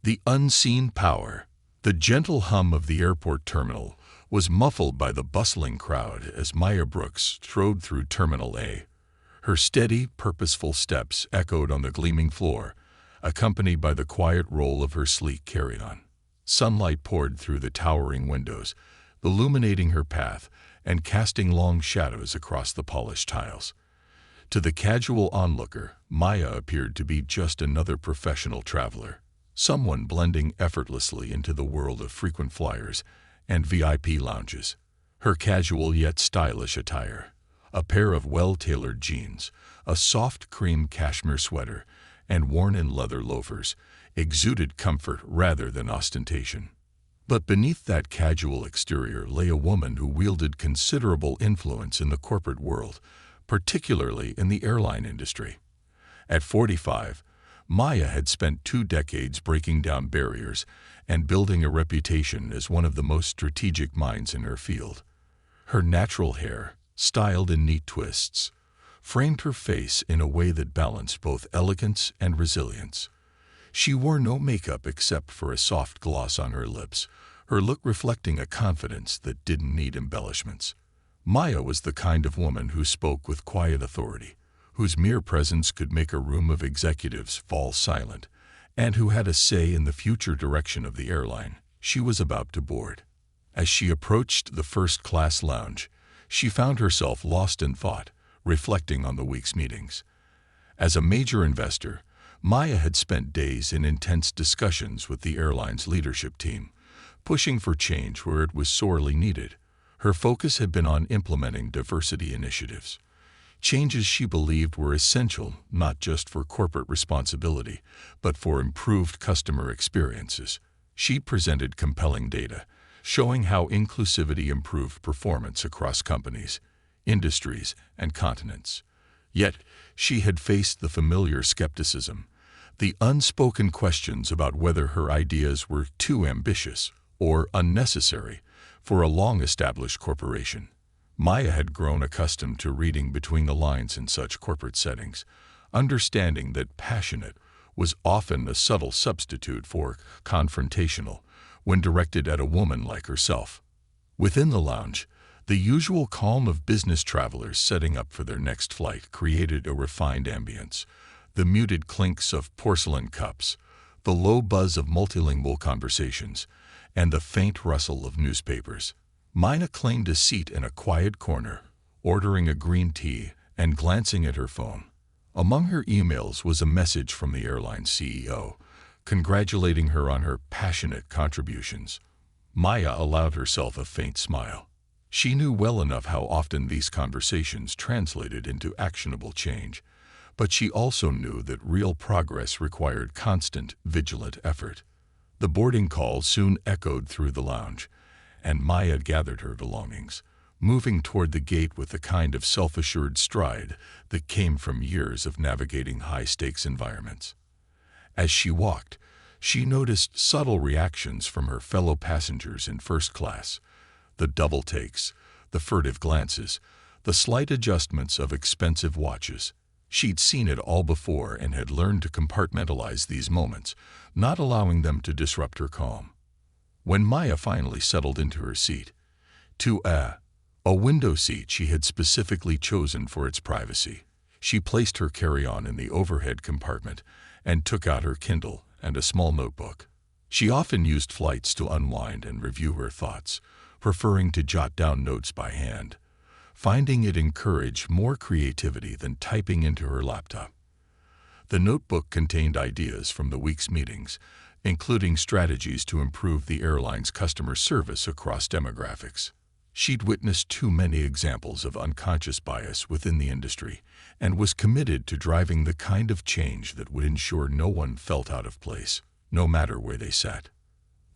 The unseen power. The gentle hum of the airport terminal was muffled by the bustling crowd as Maya Brooks strode through Terminal A. Her steady, purposeful steps echoed on the gleaming floor, accompanied by the quiet roll of her sleek carry-on. Sunlight poured through the towering windows, illuminating her path and casting long shadows across the polished tiles. To the casual onlooker, Maya appeared to be just another professional traveler, someone blending effortlessly into the world of frequent flyers and VIP lounges. Her casual yet stylish attire, a pair of well-tailored jeans, a soft cream cashmere sweater, and worn-in leather loafers, exuded comfort rather than ostentation. But beneath that casual exterior lay a woman who wielded considerable influence in the corporate world, particularly in the airline industry. At 45, Maya had spent 2 decades breaking down barriers and building a reputation as one of the most strategic minds in her field. Her natural hair, styled in neat twists, framed her face in a way that balanced both elegance and resilience. She wore no makeup except for a soft gloss on her lips, her look reflecting a confidence that didn't need embellishments. Maya was the kind of woman who spoke with quiet authority, whose mere presence could make a room of executives fall silent, and who had a say in the future direction of the airline she was about to board. As she approached the first-class lounge, she found herself lost in thought, reflecting on the week's meetings. As a major investor, Maya had spent days in intense discussions with the airline's leadership team, pushing for change where it was sorely needed. Her focus had been on implementing diversity initiatives, changes she believed were essential not just for corporate responsibility, but for improved customer experiences. She presented compelling data, showing how inclusivity improved performance across companies, industries, and continents. Yet, she had faced the familiar skepticism, the unspoken questions about whether her ideas were too ambitious or unnecessary for a long-established corporation. Maya had grown accustomed to reading between the lines in such corporate settings, understanding that passionate was often a subtle substitute for confrontational when directed at a woman like herself. Within the lounge, the usual calm of business travelers setting up for their next flight created a refined ambience. The muted clinks of porcelain cups, the low buzz of multilingual conversations, and the faint rustle of newspapers. Maya claimed a seat in a quiet corner, ordering a green tea and glancing at her phone. Among her emails was a message from the airline's CEO, congratulating her on her passionate contributions. Maya allowed herself a faint smile. She knew well enough how often these conversations translated into actionable change, but she also knew that real progress required constant, vigilant effort. The boarding call soon echoed through the lounge, and Maya gathered her belongings, moving toward the gate with the kind of self-assured stride that came from years of navigating high-stakes environments. As she walked, she noticed subtle reactions from her fellow passengers in first class, the double takes, the furtive glances, the slight adjustments of expensive watches. She'd seen it all before and had learned to compartmentalize these moments, not allowing them to disrupt her calm. When Maya finally settled into her seat, a window seat she had specifically chosen for its privacy, she placed her carry-on in the overhead compartment and took out her Kindle and a small notebook. She often used flights to unwind and review her thoughts, preferring to jot down notes by hand, finding it encouraged more creativity than typing into her laptop. The notebook contained ideas from the week's meetings, including strategies to improve the airline's customer service across demographics. She'd witnessed too many examples of unconscious bias within the industry and was committed to driving the kind of change that would ensure no one felt out of place, no matter where they sat.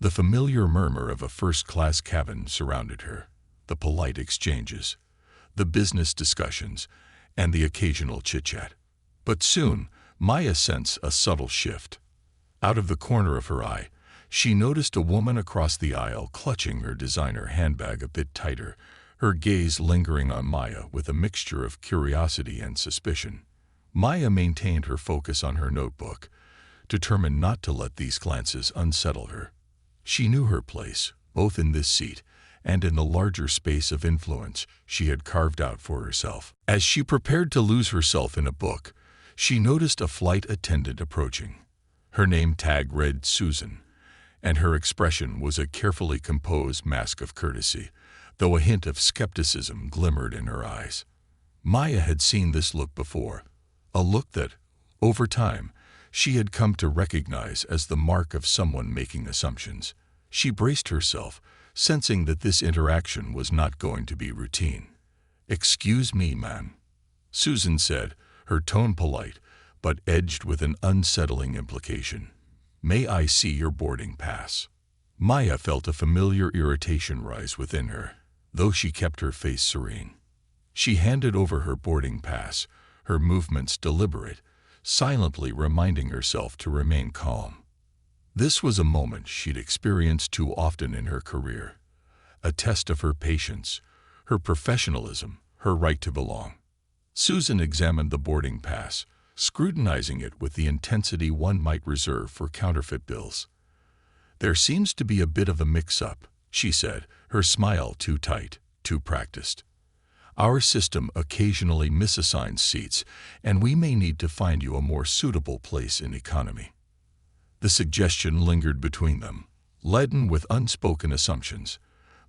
The familiar murmur of a first-class cabin surrounded her, the polite exchanges, the business discussions, and the occasional chit-chat. But soon, Maya sensed a subtle shift. Out of the corner of her eye, she noticed a woman across the aisle clutching her designer handbag a bit tighter, her gaze lingering on Maya with a mixture of curiosity and suspicion. Maya maintained her focus on her notebook, determined not to let these glances unsettle her. She knew her place, both in this seat and in the larger space of influence she had carved out for herself. As she prepared to lose herself in a book, she noticed a flight attendant approaching. Her name tag read Susan, and her expression was a carefully composed mask of courtesy, though a hint of skepticism glimmered in her eyes. Maya had seen this look before, a look that, over time, she had come to recognize as the mark of someone making assumptions. She braced herself, sensing that this interaction was not going to be routine. "Excuse me, ma'am," Susan said, her tone polite, but edged with an unsettling implication. "May I see your boarding pass?" Maya felt a familiar irritation rise within her, though she kept her face serene. She handed over her boarding pass, her movements deliberate, silently reminding herself to remain calm. This was a moment she'd experienced too often in her career, a test of her patience, her professionalism, her right to belong. Susan examined the boarding pass, scrutinizing it with the intensity one might reserve for counterfeit bills. "There seems to be a bit of a mix-up," she said, her smile too tight, too practiced. "Our system occasionally misassigns seats, and we may need to find you a more suitable place in economy." The suggestion lingered between them, leaden with unspoken assumptions.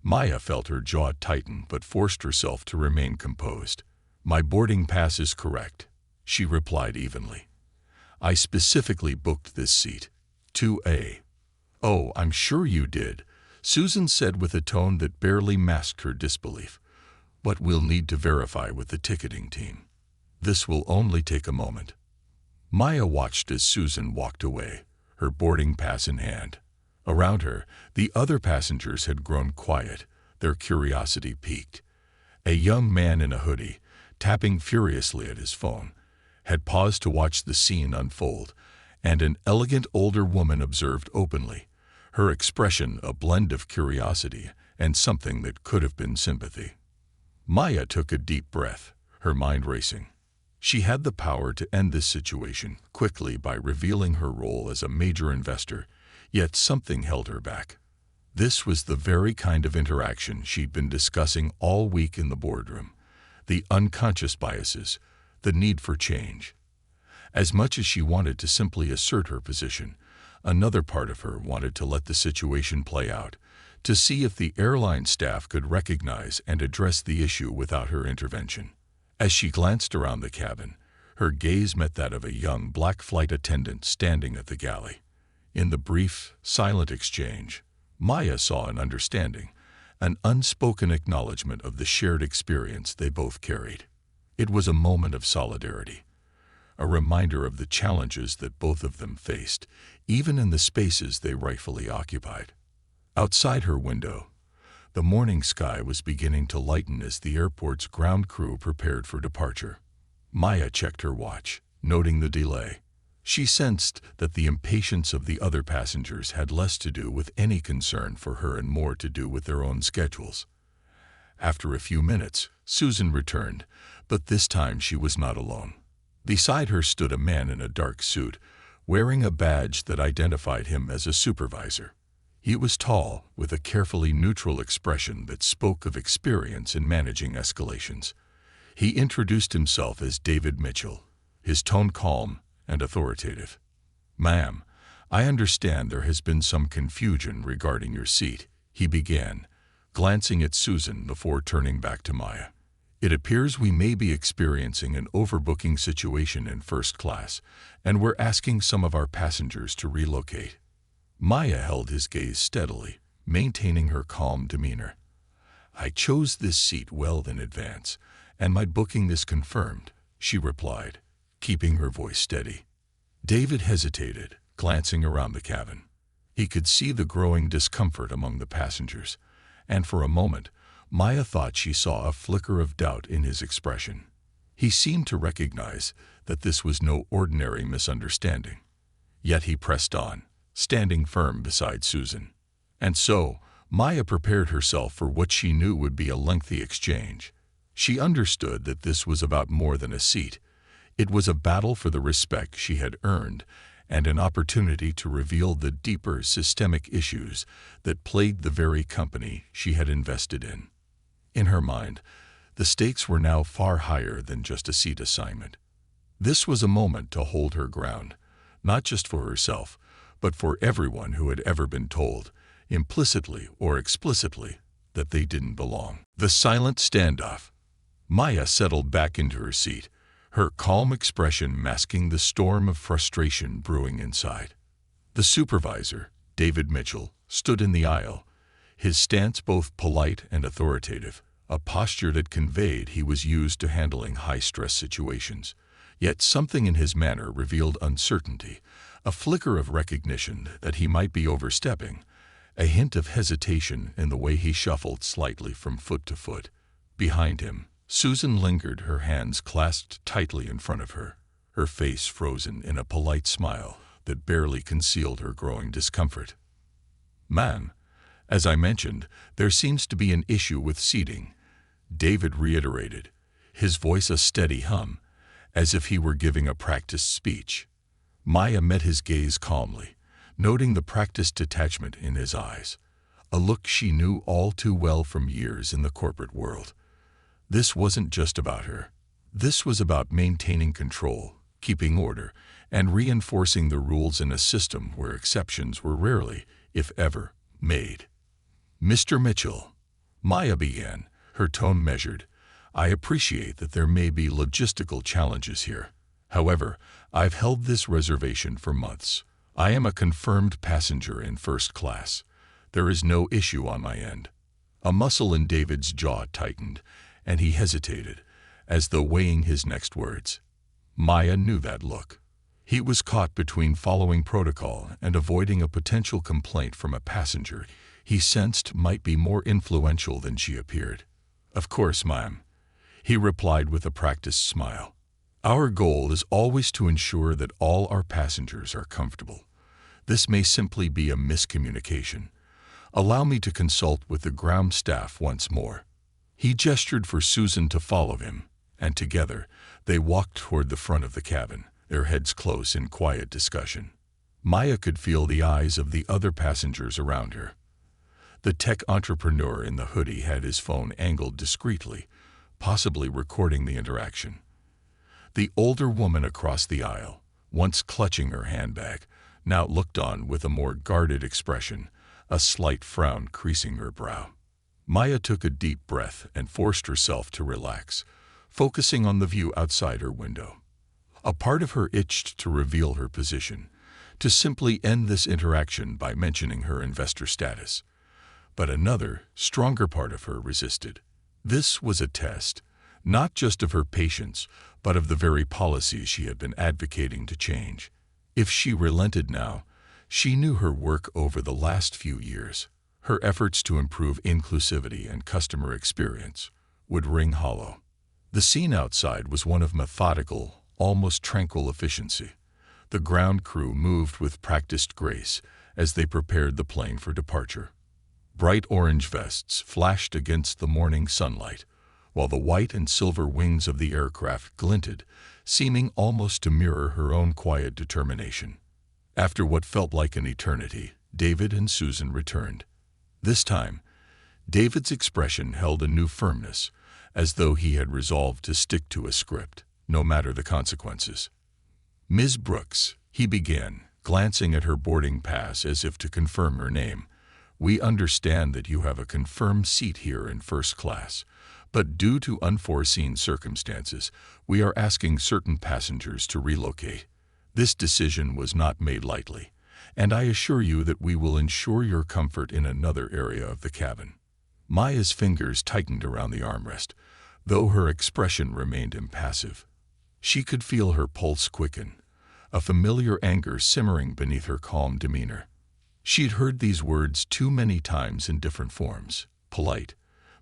Maya felt her jaw tighten but forced herself to remain composed. "My boarding pass is correct," she replied evenly. "I specifically booked this seat, 2A. "Oh, I'm sure you did," Susan said with a tone that barely masked her disbelief. "But we'll need to verify with the ticketing team. This will only take a moment." Maya watched as Susan walked away, her boarding pass in hand. Around her, the other passengers had grown quiet, their curiosity piqued. A young man in a hoodie, tapping furiously at his phone, had paused to watch the scene unfold, and an elegant older woman observed openly, her expression a blend of curiosity and something that could have been sympathy. Maya took a deep breath, her mind racing. She had the power to end this situation quickly by revealing her role as a major investor, yet something held her back. This was the very kind of interaction she'd been discussing all week in the boardroom, the unconscious biases, the need for change. As much as she wanted to simply assert her position, another part of her wanted to let the situation play out, to see if the airline staff could recognize and address the issue without her intervention. As she glanced around the cabin, her gaze met that of a young black flight attendant standing at the galley. In the brief, silent exchange, Maya saw an understanding, an unspoken acknowledgement of the shared experience they both carried. It was a moment of solidarity, a reminder of the challenges that both of them faced, even in the spaces they rightfully occupied. Outside her window, the morning sky was beginning to lighten as the airport's ground crew prepared for departure. Maya checked her watch, noting the delay. She sensed that the impatience of the other passengers had less to do with any concern for her and more to do with their own schedules. After a few minutes, Susan returned, but this time she was not alone. Beside her stood a man in a dark suit, wearing a badge that identified him as a supervisor. He was tall, with a carefully neutral expression that spoke of experience in managing escalations. He introduced himself as David Mitchell, his tone calm and authoritative. "Ma'am, I understand there has been some confusion regarding your seat," he began, glancing at Susan before turning back to Maya. "It appears we may be experiencing an overbooking situation in first class, and we're asking some of our passengers to relocate." Maya held his gaze steadily, maintaining her calm demeanor. "I chose this seat well in advance, and my booking is confirmed," she replied, keeping her voice steady. David hesitated, glancing around the cabin. He could see the growing discomfort among the passengers, and for a moment, Maya thought she saw a flicker of doubt in his expression. He seemed to recognize that this was no ordinary misunderstanding. Yet he pressed on, standing firm beside Susan. And so, Maya prepared herself for what she knew would be a lengthy exchange. She understood that this was about more than a seat. It was a battle for the respect she had earned and an opportunity to reveal the deeper systemic issues that plagued the very company she had invested in. In her mind, the stakes were now far higher than just a seat assignment. This was a moment to hold her ground, not just for herself, but for everyone who had ever been told, implicitly or explicitly, that they didn't belong. The silent standoff. Maya settled back into her seat, her calm expression masking the storm of frustration brewing inside. The supervisor, David Mitchell, stood in the aisle, his stance both polite and authoritative, a posture that conveyed he was used to handling high-stress situations. Yet something in his manner revealed uncertainty, a flicker of recognition that he might be overstepping, a hint of hesitation in the way he shuffled slightly from foot to foot. Behind him, Susan lingered, her hands clasped tightly in front of her, her face frozen in a polite smile that barely concealed her growing discomfort. "Ma'am, as I mentioned, there seems to be an issue with seating," David reiterated, his voice a steady hum, as if he were giving a practiced speech. Maya met his gaze calmly, noting the practiced detachment in his eyes, a look she knew all too well from years in the corporate world. This wasn't just about her. This was about maintaining control, keeping order, and reinforcing the rules in a system where exceptions were rarely, if ever, made. "Mr. Mitchell," Maya began, her tone measured, "I appreciate that there may be logistical challenges here. However, I've held this reservation for months. I am a confirmed passenger in first class. There is no issue on my end." A muscle in David's jaw tightened, and he hesitated, as though weighing his next words. Maya knew that look. He was caught between following protocol and avoiding a potential complaint from a passenger he sensed might be more influential than she appeared. "Of course, ma'am," he replied with a practiced smile. "Our goal is always to ensure that all our passengers are comfortable. This may simply be a miscommunication. Allow me to consult with the ground staff once more." He gestured for Susan to follow him, and together they walked toward the front of the cabin, their heads close in quiet discussion. Maya could feel the eyes of the other passengers around her. The tech entrepreneur in the hoodie had his phone angled discreetly, possibly recording the interaction. The older woman across the aisle, once clutching her handbag, now looked on with a more guarded expression, a slight frown creasing her brow. Maya took a deep breath and forced herself to relax, focusing on the view outside her window. A part of her itched to reveal her position, to simply end this interaction by mentioning her investor status. But another, stronger part of her resisted. This was a test, not just of her patience, but of the very policies she had been advocating to change. If she relented now, she knew her work over the last few years, her efforts to improve inclusivity and customer experience, would ring hollow. The scene outside was one of methodical, almost tranquil efficiency. The ground crew moved with practiced grace as they prepared the plane for departure. Bright orange vests flashed against the morning sunlight, while the white and silver wings of the aircraft glinted, seeming almost to mirror her own quiet determination. After what felt like an eternity, David and Susan returned. This time, David's expression held a new firmness, as though he had resolved to stick to a script, no matter the consequences. "Ms. Brooks," he began, glancing at her boarding pass as if to confirm her name, "we understand that you have a confirmed seat here in first class, but due to unforeseen circumstances, we are asking certain passengers to relocate. This decision was not made lightly, and I assure you that we will ensure your comfort in another area of the cabin." Maya's fingers tightened around the armrest, though her expression remained impassive. She could feel her pulse quicken, a familiar anger simmering beneath her calm demeanor. She'd heard these words too many times in different forms, polite,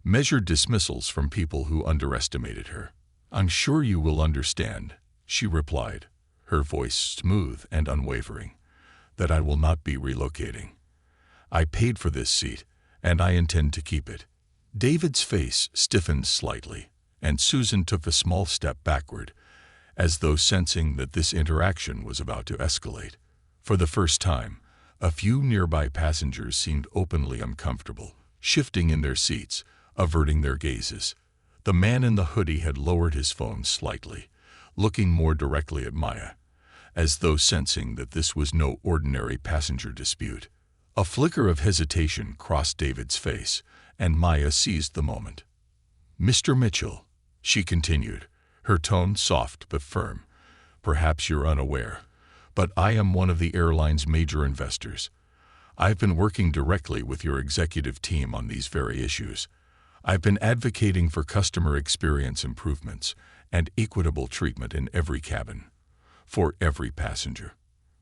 measured dismissals from people who underestimated her. "I'm sure you will understand," she replied, her voice smooth and unwavering, "that I will not be relocating. I paid for this seat, and I intend to keep it." David's face stiffened slightly, and Susan took a small step backward, as though sensing that this interaction was about to escalate. For the first time, a few nearby passengers seemed openly uncomfortable, shifting in their seats, averting their gazes. The man in the hoodie had lowered his phone slightly, looking more directly at Maya, as though sensing that this was no ordinary passenger dispute. A flicker of hesitation crossed David's face, and Maya seized the moment. "Mr. Mitchell," she continued, her tone soft but firm, "perhaps you're unaware, but I am one of the airline's major investors. I've been working directly with your executive team on these very issues. I've been advocating for customer experience improvements and equitable treatment in every cabin, for every passenger.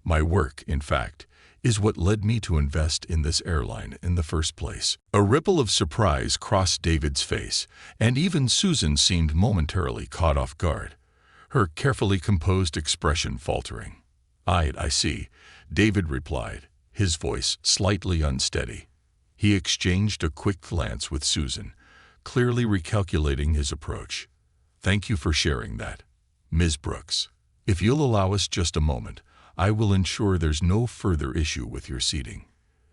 My work, in fact, is what led me to invest in this airline in the first place." A ripple of surprise crossed David's face, and even Susan seemed momentarily caught off guard, her carefully composed expression faltering. I see," David replied, his voice slightly unsteady. He exchanged a quick glance with Susan, clearly recalculating his approach. "Thank you for sharing that. Ms. Brooks, if you'll allow us just a moment, I will ensure there's no further issue with your seating."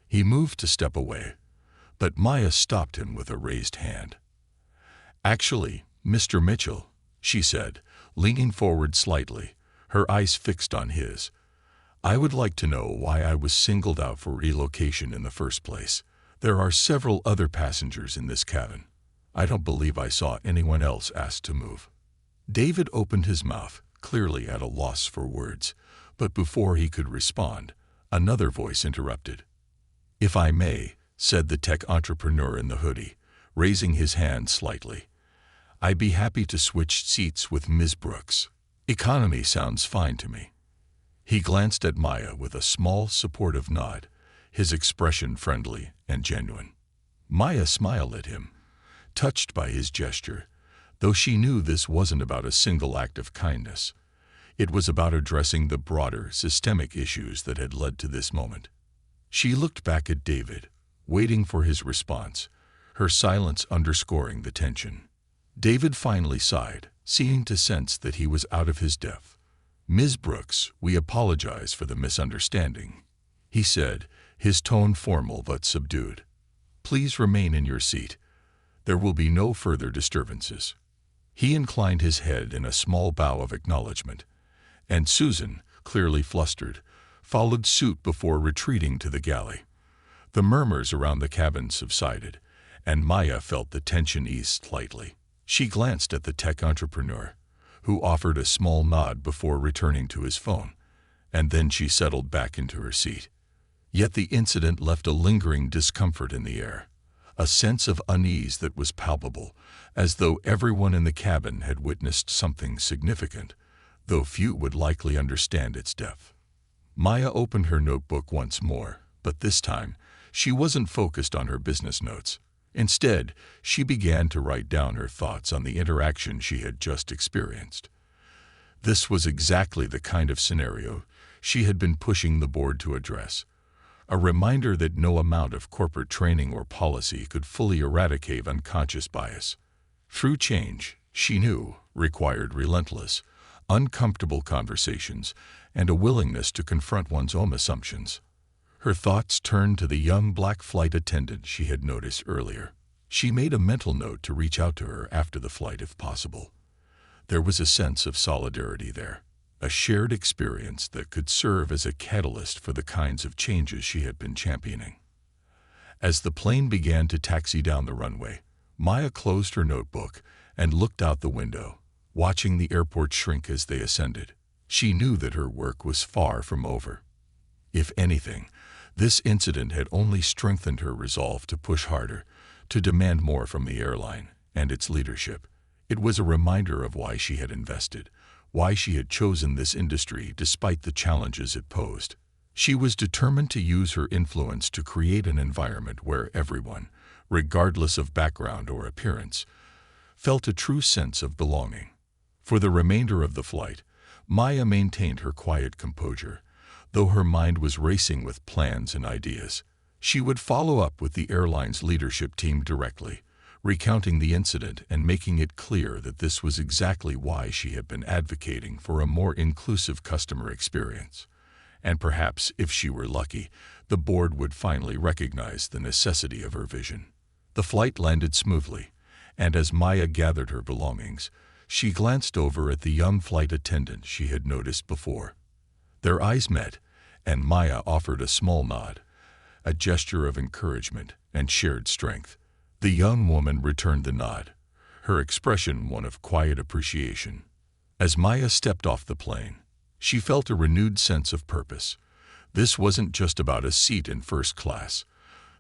He moved to step away, but Maya stopped him with a raised hand. "Actually, Mr. Mitchell," she said, leaning forward slightly, her eyes fixed on his, "I would like to know why I was singled out for relocation in the first place. There are several other passengers in this cabin. I don't believe I saw anyone else asked to move." David opened his mouth, clearly at a loss for words, but before he could respond, another voice interrupted. "If I may," said the tech entrepreneur in the hoodie, raising his hand slightly, "I'd be happy to switch seats with Ms. Brooks. Economy sounds fine to me." He glanced at Maya with a small, supportive nod, his expression friendly and genuine. Maya smiled at him, touched by his gesture, though she knew this wasn't about a single act of kindness. It was about addressing the broader, systemic issues that had led to this moment. She looked back at David, waiting for his response, her silence underscoring the tension. David finally sighed, seeming to sense that he was out of his depth. "Ms. Brooks, we apologize for the misunderstanding," he said, his tone formal but subdued. "Please remain in your seat. There will be no further disturbances." He inclined his head in a small bow of acknowledgement, and Susan, clearly flustered, followed suit before retreating to the galley. The murmurs around the cabin subsided, and Maya felt the tension ease slightly. She glanced at the tech entrepreneur, who offered a small nod before returning to his phone, and then she settled back into her seat. Yet the incident left a lingering discomfort in the air, a sense of unease that was palpable, as though everyone in the cabin had witnessed something significant, though few would likely understand its depth. Maya opened her notebook once more, but this time she wasn't focused on her business notes. Instead, she began to write down her thoughts on the interaction she had just experienced. This was exactly the kind of scenario she had been pushing the board to address, a reminder that no amount of corporate training or policy could fully eradicate unconscious bias. True change, she knew, required relentless, uncomfortable conversations and a willingness to confront one's own assumptions. Her thoughts turned to the young black flight attendant she had noticed earlier. She made a mental note to reach out to her after the flight if possible. There was a sense of solidarity there, a shared experience that could serve as a catalyst for the kinds of changes she had been championing. As the plane began to taxi down the runway, Maya closed her notebook and looked out the window, watching the airport shrink as they ascended. She knew that her work was far from over. If anything, this incident had only strengthened her resolve to push harder, to demand more from the airline and its leadership. It was a reminder of why she had invested, why she had chosen this industry despite the challenges it posed. She was determined to use her influence to create an environment where everyone, regardless of background or appearance, felt a true sense of belonging. For the remainder of the flight, Maya maintained her quiet composure, though her mind was racing with plans and ideas. She would follow up with the airline's leadership team directly, recounting the incident and making it clear that this was exactly why she had been advocating for a more inclusive customer experience, and perhaps, if she were lucky, the board would finally recognize the necessity of her vision. The flight landed smoothly, and as Maya gathered her belongings, she glanced over at the young flight attendant she had noticed before. Their eyes met, and Maya offered a small nod, a gesture of encouragement and shared strength. The young woman returned the nod, her expression one of quiet appreciation. As Maya stepped off the plane, she felt a renewed sense of purpose. This wasn't just about a seat in first class.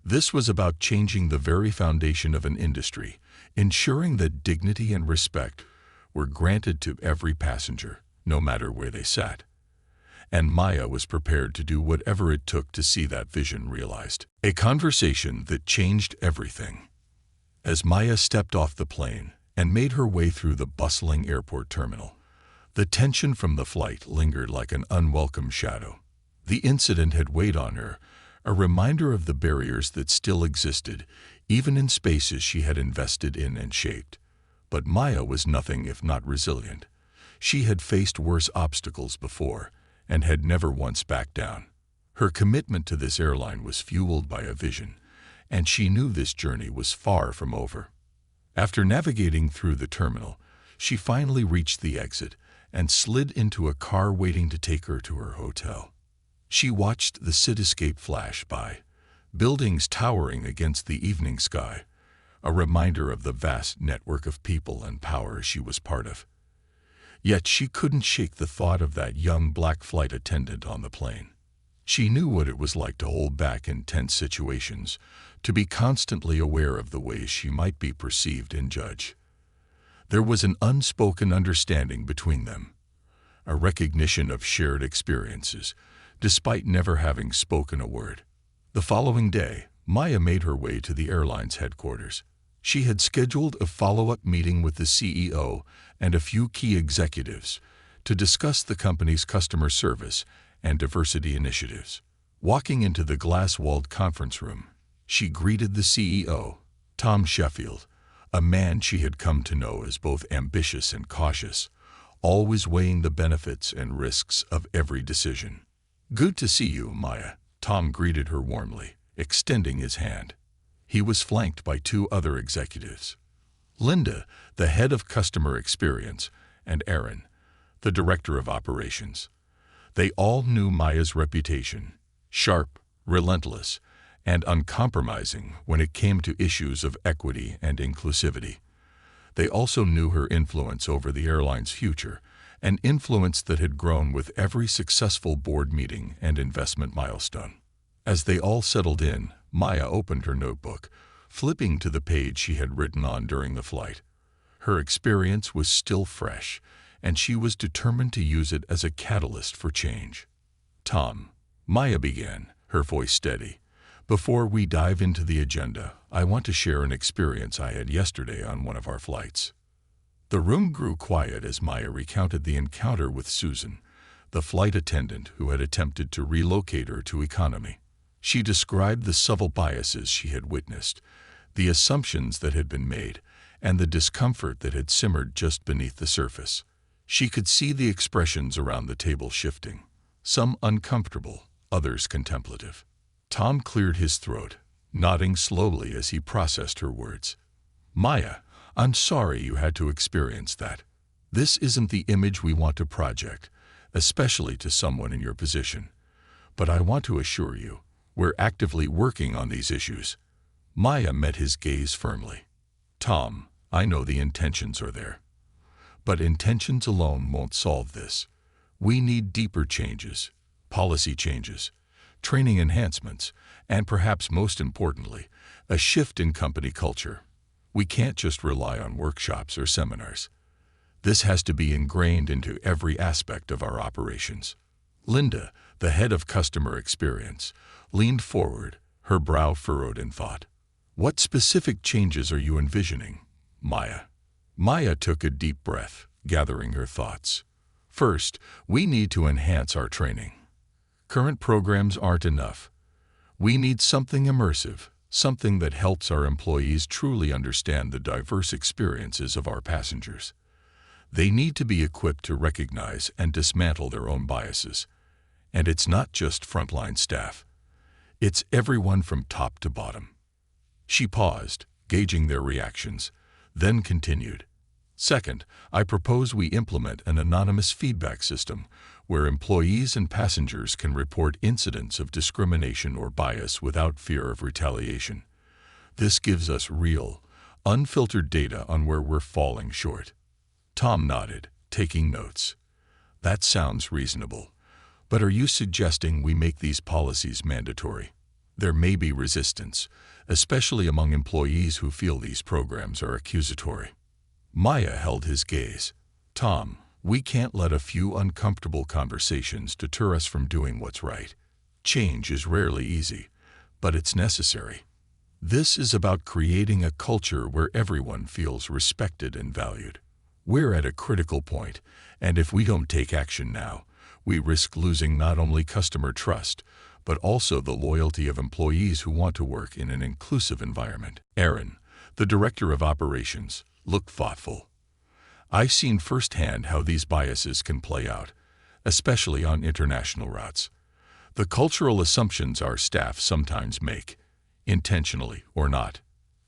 This was about changing the very foundation of an industry, ensuring that dignity and respect were granted to every passenger, no matter where they sat. And Maya was prepared to do whatever it took to see that vision realized. A conversation that changed everything. As Maya stepped off the plane and made her way through the bustling airport terminal, the tension from the flight lingered like an unwelcome shadow. The incident had weighed on her, a reminder of the barriers that still existed, even in spaces she had invested in and shaped. But Maya was nothing if not resilient. She had faced worse obstacles before, and had never once backed down. Her commitment to this airline was fueled by a vision, and she knew this journey was far from over. After navigating through the terminal, she finally reached the exit and slid into a car waiting to take her to her hotel. She watched the cityscape flash by, buildings towering against the evening sky, a reminder of the vast network of people and power she was part of. Yet she couldn't shake the thought of that young black flight attendant on the plane. She knew what it was like to hold back in tense situations, to be constantly aware of the ways she might be perceived and judged. There was an unspoken understanding between them, a recognition of shared experiences, despite never having spoken a word. The following day, Maya made her way to the airline's headquarters. She had scheduled a follow-up meeting with the CEO and a few key executives to discuss the company's customer service and diversity initiatives. Walking into the glass-walled conference room, she greeted the CEO, Tom Sheffield, a man she had come to know as both ambitious and cautious, always weighing the benefits and risks of every decision. "Good to see you, Maya," Tom greeted her warmly, extending his hand. He was flanked by two other executives, Linda, the head of customer experience, and Aaron, the director of operations. They all knew Maya's reputation, sharp, relentless, and uncompromising when it came to issues of equity and inclusivity. They also knew her influence over the airline's future, an influence that had grown with every successful board meeting and investment milestone. As they all settled in, Maya opened her notebook, flipping to the page she had written on during the flight. Her experience was still fresh, and she was determined to use it as a catalyst for change. "Tom," Maya began, her voice steady, "before we dive into the agenda, I want to share an experience I had yesterday on one of our flights." The room grew quiet as Maya recounted the encounter with Susan, the flight attendant who had attempted to relocate her to economy. She described the subtle biases she had witnessed, the assumptions that had been made, and the discomfort that had simmered just beneath the surface. She could see the expressions around the table shifting, some uncomfortable, others contemplative. Tom cleared his throat, nodding slowly as he processed her words. "Maya, I'm sorry you had to experience that. This isn't the image we want to project, especially to someone in your position. But I want to assure you, we're actively working on these issues." Maya met his gaze firmly. "Tom, I know the intentions are there. But intentions alone won't solve this. We need deeper changes, policy changes, training enhancements, and perhaps most importantly, a shift in company culture. We can't just rely on workshops or seminars. This has to be ingrained into every aspect of our operations." Linda, the head of customer experience, leaned forward, her brow furrowed in thought. "What specific changes are you envisioning, Maya?" Maya took a deep breath, gathering her thoughts. "First, we need to enhance our training. Current programs aren't enough. We need something immersive, something that helps our employees truly understand the diverse experiences of our passengers. They need to be equipped to recognize and dismantle their own biases. And it's not just frontline staff. It's everyone from top to bottom. She paused, gauging their reactions, then continued. Second, I propose we implement an anonymous feedback system where employees and passengers can report incidents of discrimination or bias without fear of retaliation. This gives us real, unfiltered data on where we're falling short. Tom nodded, taking notes. That sounds reasonable. But are you suggesting we make these policies mandatory? There may be resistance, especially among employees who feel these programs are accusatory. Maya held his gaze. Tom, we can't let a few uncomfortable conversations deter us from doing what's right. Change is rarely easy, but it's necessary. This is about creating a culture where everyone feels respected and valued. We're at a critical point, and if we don't take action now, we risk losing not only customer trust, but also the loyalty of employees who want to work in an inclusive environment. Aaron, the director of operations, looked thoughtful. I've seen firsthand how these biases can play out, especially on international routes. The cultural assumptions our staff sometimes make, intentionally or not,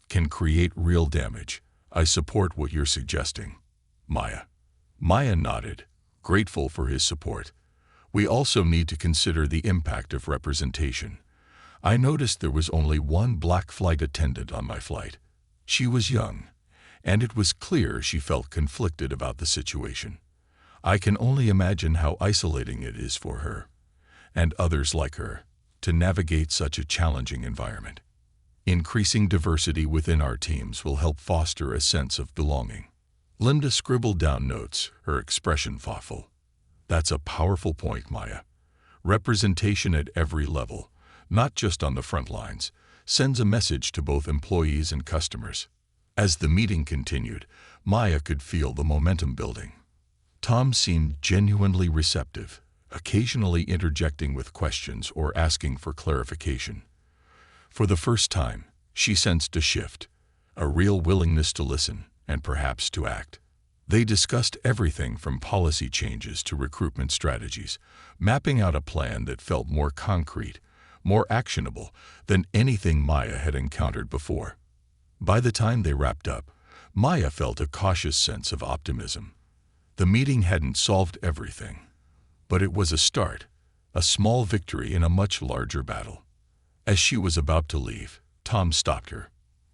can create real damage. I support what you're suggesting. Maya. Maya nodded, grateful for his support. We also need to consider the impact of representation. I noticed there was only one black flight attendant on my flight. She was young, and it was clear she felt conflicted about the situation. I can only imagine how isolating it is for her, and others like her, to navigate such a challenging environment. Increasing diversity within our teams will help foster a sense of belonging. Linda scribbled down notes, her expression thoughtful. That's a powerful point, Maya. Representation at every level, not just on the front lines, sends a message to both employees and customers. As the meeting continued, Maya could feel the momentum building. Tom seemed genuinely receptive, occasionally interjecting with questions or asking for clarification. For the first time, she sensed a shift, a real willingness to listen and perhaps to act. They discussed everything from policy changes to recruitment strategies, mapping out a plan that felt more concrete, more actionable than anything Maya had encountered before. By the time they wrapped up, Maya felt a cautious sense of optimism. The meeting hadn't solved everything, but it was a start, a small victory in a much larger battle. As she was about to leave, Tom stopped her.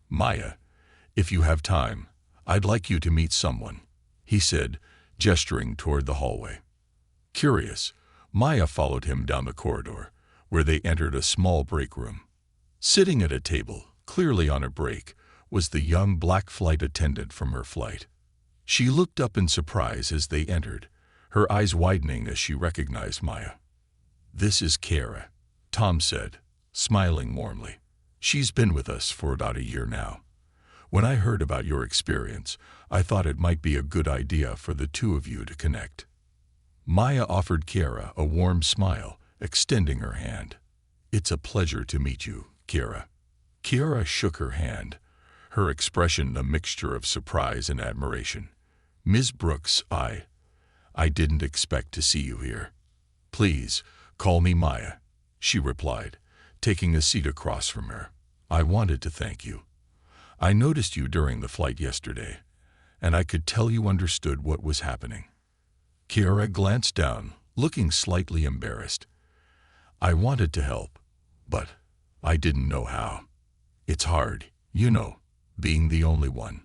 Maya, if you have time, I'd like you to meet someone, he said, gesturing toward the hallway. Curious, Maya followed him down the corridor, where they entered a small break room. Sitting at a table, clearly on a break, was the young black flight attendant from her flight. She looked up in surprise as they entered, her eyes widening as she recognized Maya. This is Kara, Tom said, smiling warmly. She's been with us for about a year now. When I heard about your experience, I thought it might be a good idea for the two of you to connect. Maya offered Kara a warm smile, extending her hand. It's a pleasure to meet you, Kara. Kara shook her hand, her expression a mixture of surprise and admiration. Ms. Brooks, I didn't expect to see you here. Please, call me Maya, she replied, taking a seat across from her. I wanted to thank you. I noticed you during the flight yesterday, and I could tell you understood what was happening. Kara glanced down, looking slightly embarrassed. I wanted to help, but I didn't know how. It's hard, you know, being the only one.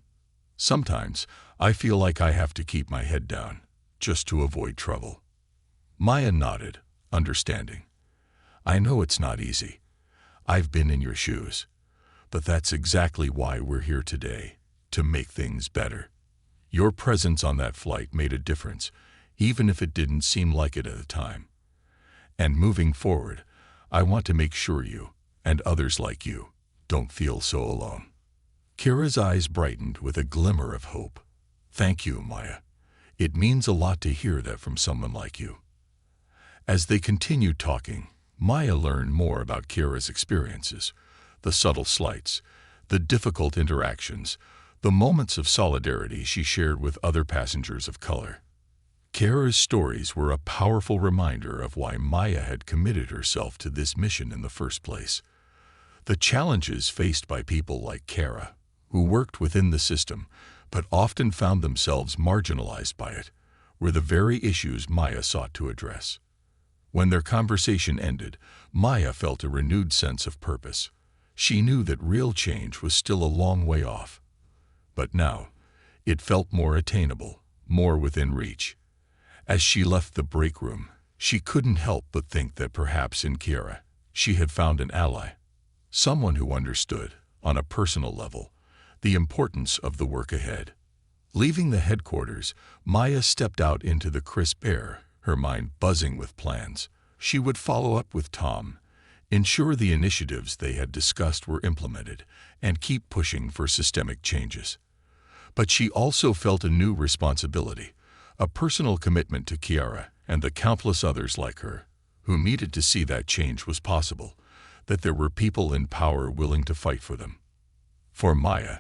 Sometimes I feel like I have to keep my head down, just to avoid trouble. Maya nodded, understanding. I know it's not easy. I've been in your shoes. But that's exactly why we're here today, to make things better. Your presence on that flight made a difference, even if it didn't seem like it at the time. And moving forward, I want to make sure you, and others like you, don't feel so alone. Kara's eyes brightened with a glimmer of hope. Thank you, Maya. It means a lot to hear that from someone like you. As they continued talking, Maya learned more about Kara's experiences, the subtle slights, the difficult interactions, the moments of solidarity she shared with other passengers of color. Kara's stories were a powerful reminder of why Maya had committed herself to this mission in the first place. The challenges faced by people like Kara, who worked within the system but often found themselves marginalized by it, were the very issues Maya sought to address. When their conversation ended, Maya felt a renewed sense of purpose. She knew that real change was still a long way off. But now, it felt more attainable, more within reach. As she left the break room, she couldn't help but think that perhaps in Kira, she had found an ally. Someone who understood, on a personal level, the importance of the work ahead. Leaving the headquarters, Maya stepped out into the crisp air, her mind buzzing with plans. She would follow up with Tom, ensure the initiatives they had discussed were implemented, and keep pushing for systemic changes. But she also felt a new responsibility, a personal commitment to Kiara and the countless others like her, who needed to see that change was possible, that there were people in power willing to fight for them. For Maya,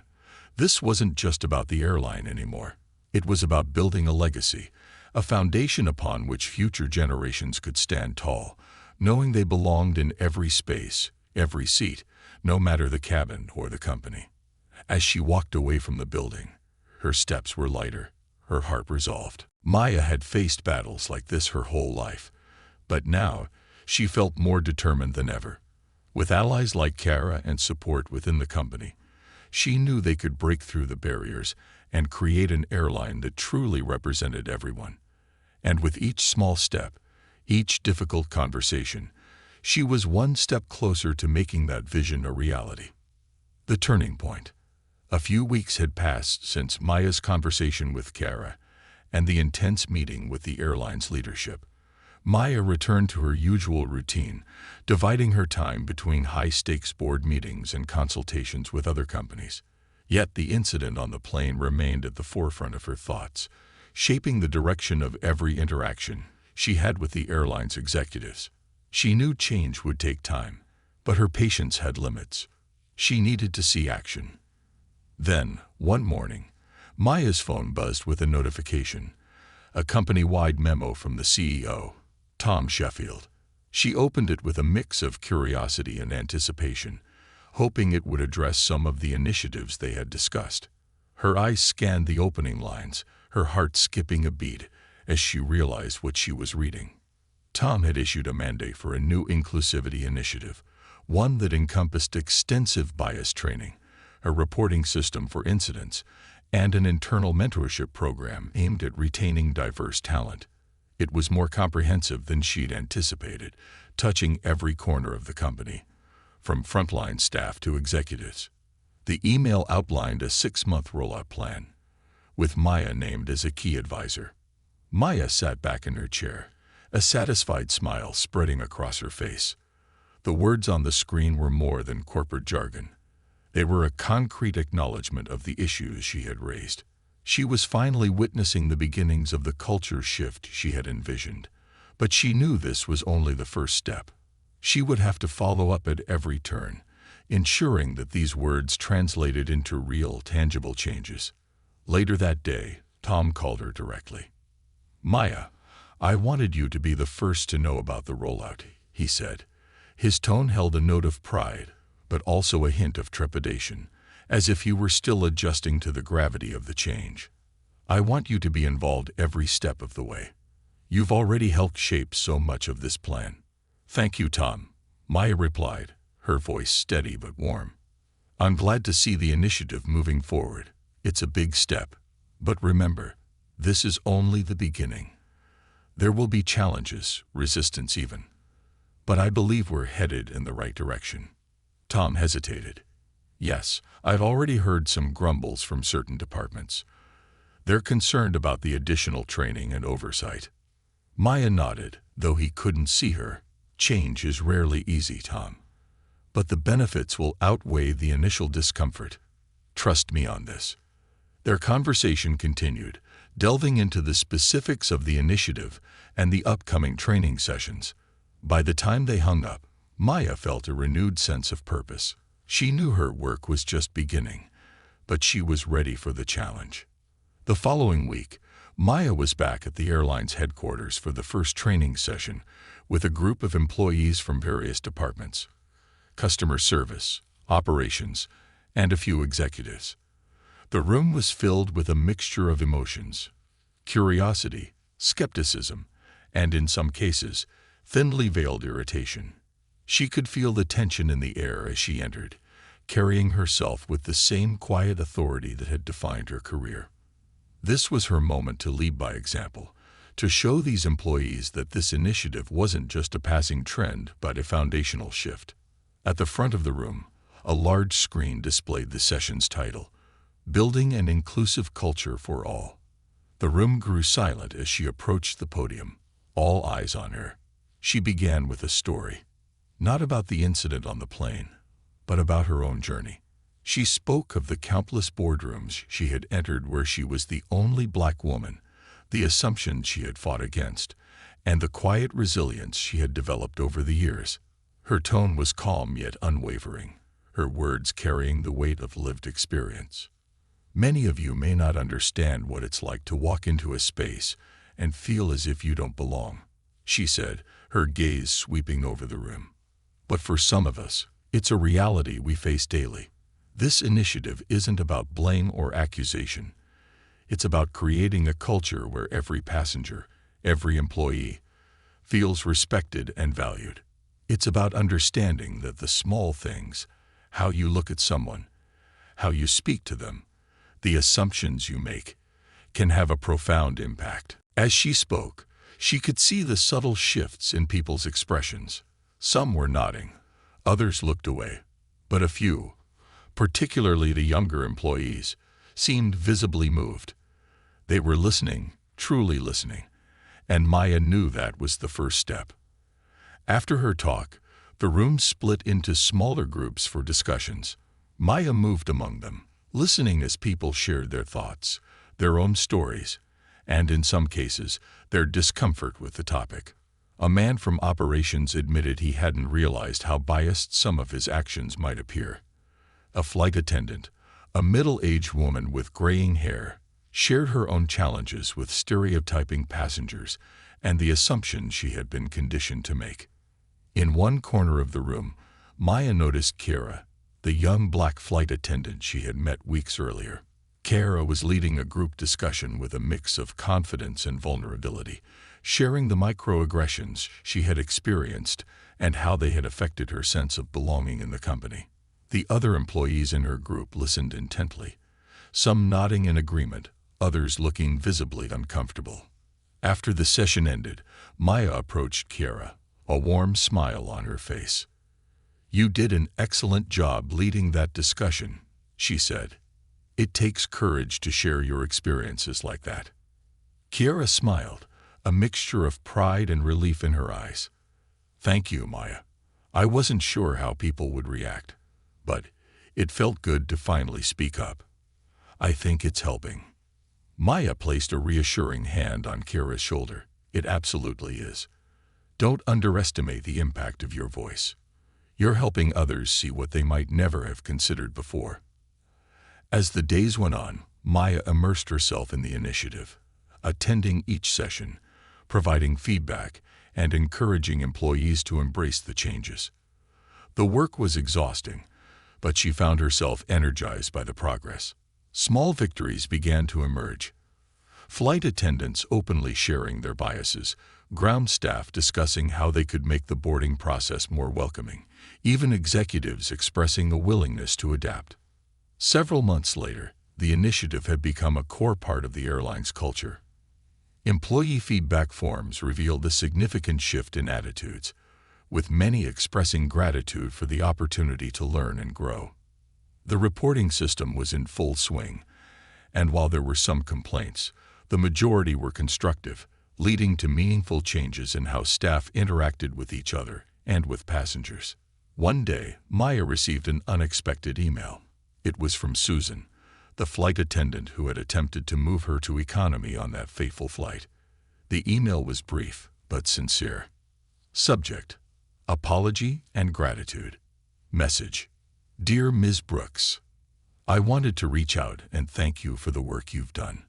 this wasn't just about the airline anymore. It was about building a legacy, a foundation upon which future generations could stand tall, knowing they belonged in every space, every seat, no matter the cabin or the company. As she walked away from the building, her steps were lighter, her heart resolved. Maya had faced battles like this her whole life, but now she felt more determined than ever. With allies like Kara and support within the company, she knew they could break through the barriers and create an airline that truly represented everyone. And with each small step, each difficult conversation, she was one step closer to making that vision a reality. The turning point. A few weeks had passed since Maya's conversation with Kara and the intense meeting with the airline's leadership. Maya returned to her usual routine, dividing her time between high-stakes board meetings and consultations with other companies. Yet the incident on the plane remained at the forefront of her thoughts, shaping the direction of every interaction she had with the airline's executives. She knew change would take time, but her patience had limits. She needed to see action. Then, one morning, Maya's phone buzzed with a notification, a company-wide memo from the CEO, Tom Sheffield. She opened it with a mix of curiosity and anticipation, hoping it would address some of the initiatives they had discussed. Her eyes scanned the opening lines, her heart skipping a beat as she realized what she was reading. Tom had issued a mandate for a new inclusivity initiative, one that encompassed extensive bias training, a reporting system for incidents, and an internal mentorship program aimed at retaining diverse talent. It was more comprehensive than she'd anticipated, touching every corner of the company, from frontline staff to executives. The email outlined a 6-month rollout plan, with Maya named as a key advisor. Maya sat back in her chair, a satisfied smile spreading across her face. The words on the screen were more than corporate jargon. They were a concrete acknowledgement of the issues she had raised. She was finally witnessing the beginnings of the culture shift she had envisioned, but she knew this was only the first step. She would have to follow up at every turn, ensuring that these words translated into real, tangible changes. Later that day, Tom called her directly. "Maya, I wanted you to be the first to know about the rollout," he said. His tone held a note of pride, but also a hint of trepidation, as if he were still adjusting to the gravity of the change. "I want you to be involved every step of the way. You've already helped shape so much of this plan." "Thank you, Tom," Maya replied, her voice steady but warm. "I'm glad to see the initiative moving forward. It's a big step. But remember, this is only the beginning. There will be challenges, resistance even. But I believe we're headed in the right direction." Tom hesitated. "Yes, I've already heard some grumbles from certain departments. They're concerned about the additional training and oversight." Maya nodded, though he couldn't see her. "Change is rarely easy, Tom. But the benefits will outweigh the initial discomfort. Trust me on this." Their conversation continued, delving into the specifics of the initiative and the upcoming training sessions. By the time they hung up, Maya felt a renewed sense of purpose. She knew her work was just beginning, but she was ready for the challenge. The following week, Maya was back at the airline's headquarters for the first training session with a group of employees from various departments: customer service, operations, and a few executives. The room was filled with a mixture of emotions: curiosity, skepticism, and in some cases, thinly veiled irritation. She could feel the tension in the air as she entered, carrying herself with the same quiet authority that had defined her career. This was her moment to lead by example, to show these employees that this initiative wasn't just a passing trend but a foundational shift. At the front of the room, a large screen displayed the session's title, Building an Inclusive Culture for All. The room grew silent as she approached the podium, all eyes on her. She began with a story, not about the incident on the plane, but about her own journey. She spoke of the countless boardrooms she had entered where she was the only black woman, the assumptions she had fought against, and the quiet resilience she had developed over the years. Her tone was calm yet unwavering, her words carrying the weight of lived experience. Many of you may not understand what it's like to walk into a space and feel as if you don't belong, she said, her gaze sweeping over the room. But for some of us, it's a reality we face daily. This initiative isn't about blame or accusation. It's about creating a culture where every passenger, every employee, feels respected and valued. It's about understanding that the small things, how you look at someone, how you speak to them, the assumptions you make, can have a profound impact. As she spoke, she could see the subtle shifts in people's expressions. Some were nodding, others looked away, but a few, particularly the younger employees, seemed visibly moved. They were listening, truly listening, and Maya knew that was the first step. After her talk, the room split into smaller groups for discussions. Maya moved among them, listening as people shared their thoughts, their own stories, and in some cases, their discomfort with the topic. A man from operations admitted he hadn't realized how biased some of his actions might appear. A flight attendant, a middle-aged woman with graying hair, shared her own challenges with stereotyping passengers and the assumptions she had been conditioned to make. In one corner of the room, Maya noticed Kara, the young black flight attendant she had met weeks earlier. Kara was leading a group discussion with a mix of confidence and vulnerability, sharing the microaggressions she had experienced and how they had affected her sense of belonging in the company. The other employees in her group listened intently, some nodding in agreement, others looking visibly uncomfortable. After the session ended, Maya approached Kara, a warm smile on her face. "You did an excellent job leading that discussion," she said. "It takes courage to share your experiences like that." Kara smiled, a mixture of pride and relief in her eyes. "Thank you, Maya. I wasn't sure how people would react, but it felt good to finally speak up. I think it's helping." Maya placed a reassuring hand on Kara's shoulder. "It absolutely is. Don't underestimate the impact of your voice. You're helping others see what they might never have considered before." As the days went on, Maya immersed herself in the initiative, attending each session, providing feedback, and encouraging employees to embrace the changes. The work was exhausting, but she found herself energized by the progress. Small victories began to emerge. Flight attendants openly sharing their biases, ground staff discussing how they could make the boarding process more welcoming, even executives expressing a willingness to adapt. Several months later, the initiative had become a core part of the airline's culture. Employee feedback forms revealed a significant shift in attitudes, with many expressing gratitude for the opportunity to learn and grow. The reporting system was in full swing, and while there were some complaints, the majority were constructive, leading to meaningful changes in how staff interacted with each other and with passengers. One day, Maya received an unexpected email. It was from Susan, the flight attendant who had attempted to move her to economy on that fateful flight. The email was brief but sincere. Subject: Apology and Gratitude. Message: Dear Ms. Brooks, I wanted to reach out and thank you for the work you've done.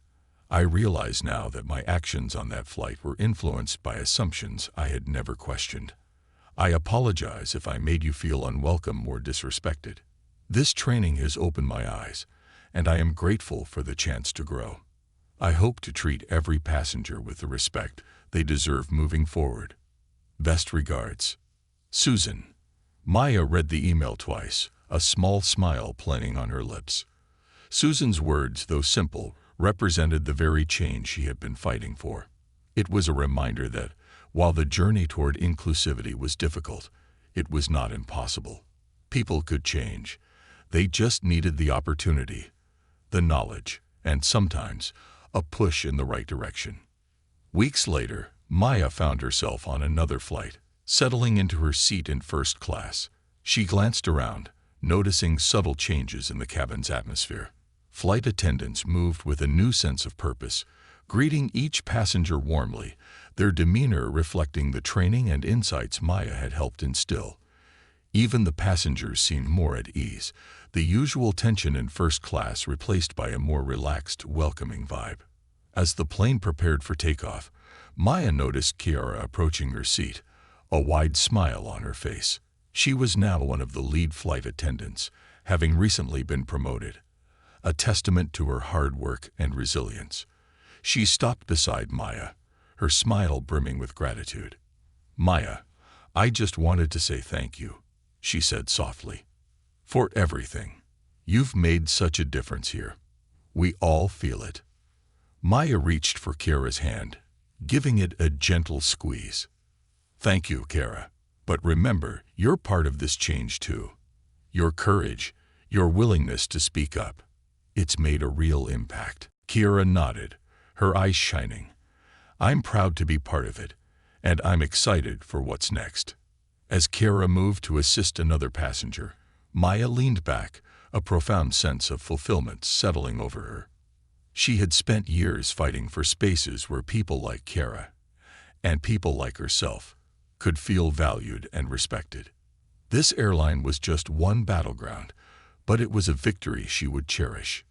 I realize now that my actions on that flight were influenced by assumptions I had never questioned. I apologize if I made you feel unwelcome or disrespected. This training has opened my eyes, and I am grateful for the chance to grow. I hope to treat every passenger with the respect they deserve moving forward. Best regards, Susan. Maya read the email twice, a small smile playing on her lips. Susan's words, though simple, represented the very change she had been fighting for. It was a reminder that, while the journey toward inclusivity was difficult, it was not impossible. People could change. They just needed the opportunity, the knowledge, and sometimes a push in the right direction. Weeks later, Maya found herself on another flight, settling into her seat in first class. She glanced around, noticing subtle changes in the cabin's atmosphere. Flight attendants moved with a new sense of purpose, greeting each passenger warmly, their demeanor reflecting the training and insights Maya had helped instill. Even the passengers seemed more at ease, the usual tension in first class replaced by a more relaxed, welcoming vibe. As the plane prepared for takeoff, Maya noticed Kiara approaching her seat, a wide smile on her face. She was now one of the lead flight attendants, having recently been promoted, a testament to her hard work and resilience. She stopped beside Maya, her smile brimming with gratitude. "Maya, I just wanted to say thank you," she said softly, "for everything. You've made such a difference here. We all feel it." Maya reached for Kara's hand, giving it a gentle squeeze. "Thank you, Kara. But remember, you're part of this change too. Your courage, your willingness to speak up, it's made a real impact." Kira nodded, her eyes shining. "I'm proud to be part of it, and I'm excited for what's next." As Kara moved to assist another passenger, Maya leaned back, a profound sense of fulfillment settling over her. She had spent years fighting for spaces where people like Kara, and people like herself, could feel valued and respected. This airline was just one battleground, but it was a victory she would cherish.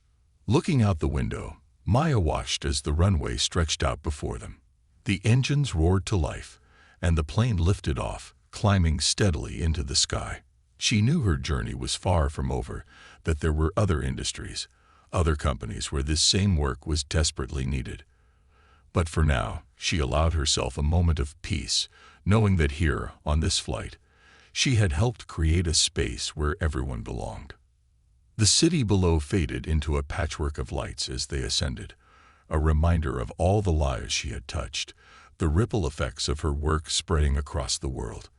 Looking out the window, Maya watched as the runway stretched out before them. The engines roared to life, and the plane lifted off, climbing steadily into the sky. She knew her journey was far from over, that there were other industries, other companies where this same work was desperately needed. But for now, she allowed herself a moment of peace, knowing that here, on this flight, she had helped create a space where everyone belonged. The city below faded into a patchwork of lights as they ascended, a reminder of all the lives she had touched, the ripple effects of her work spreading across the world.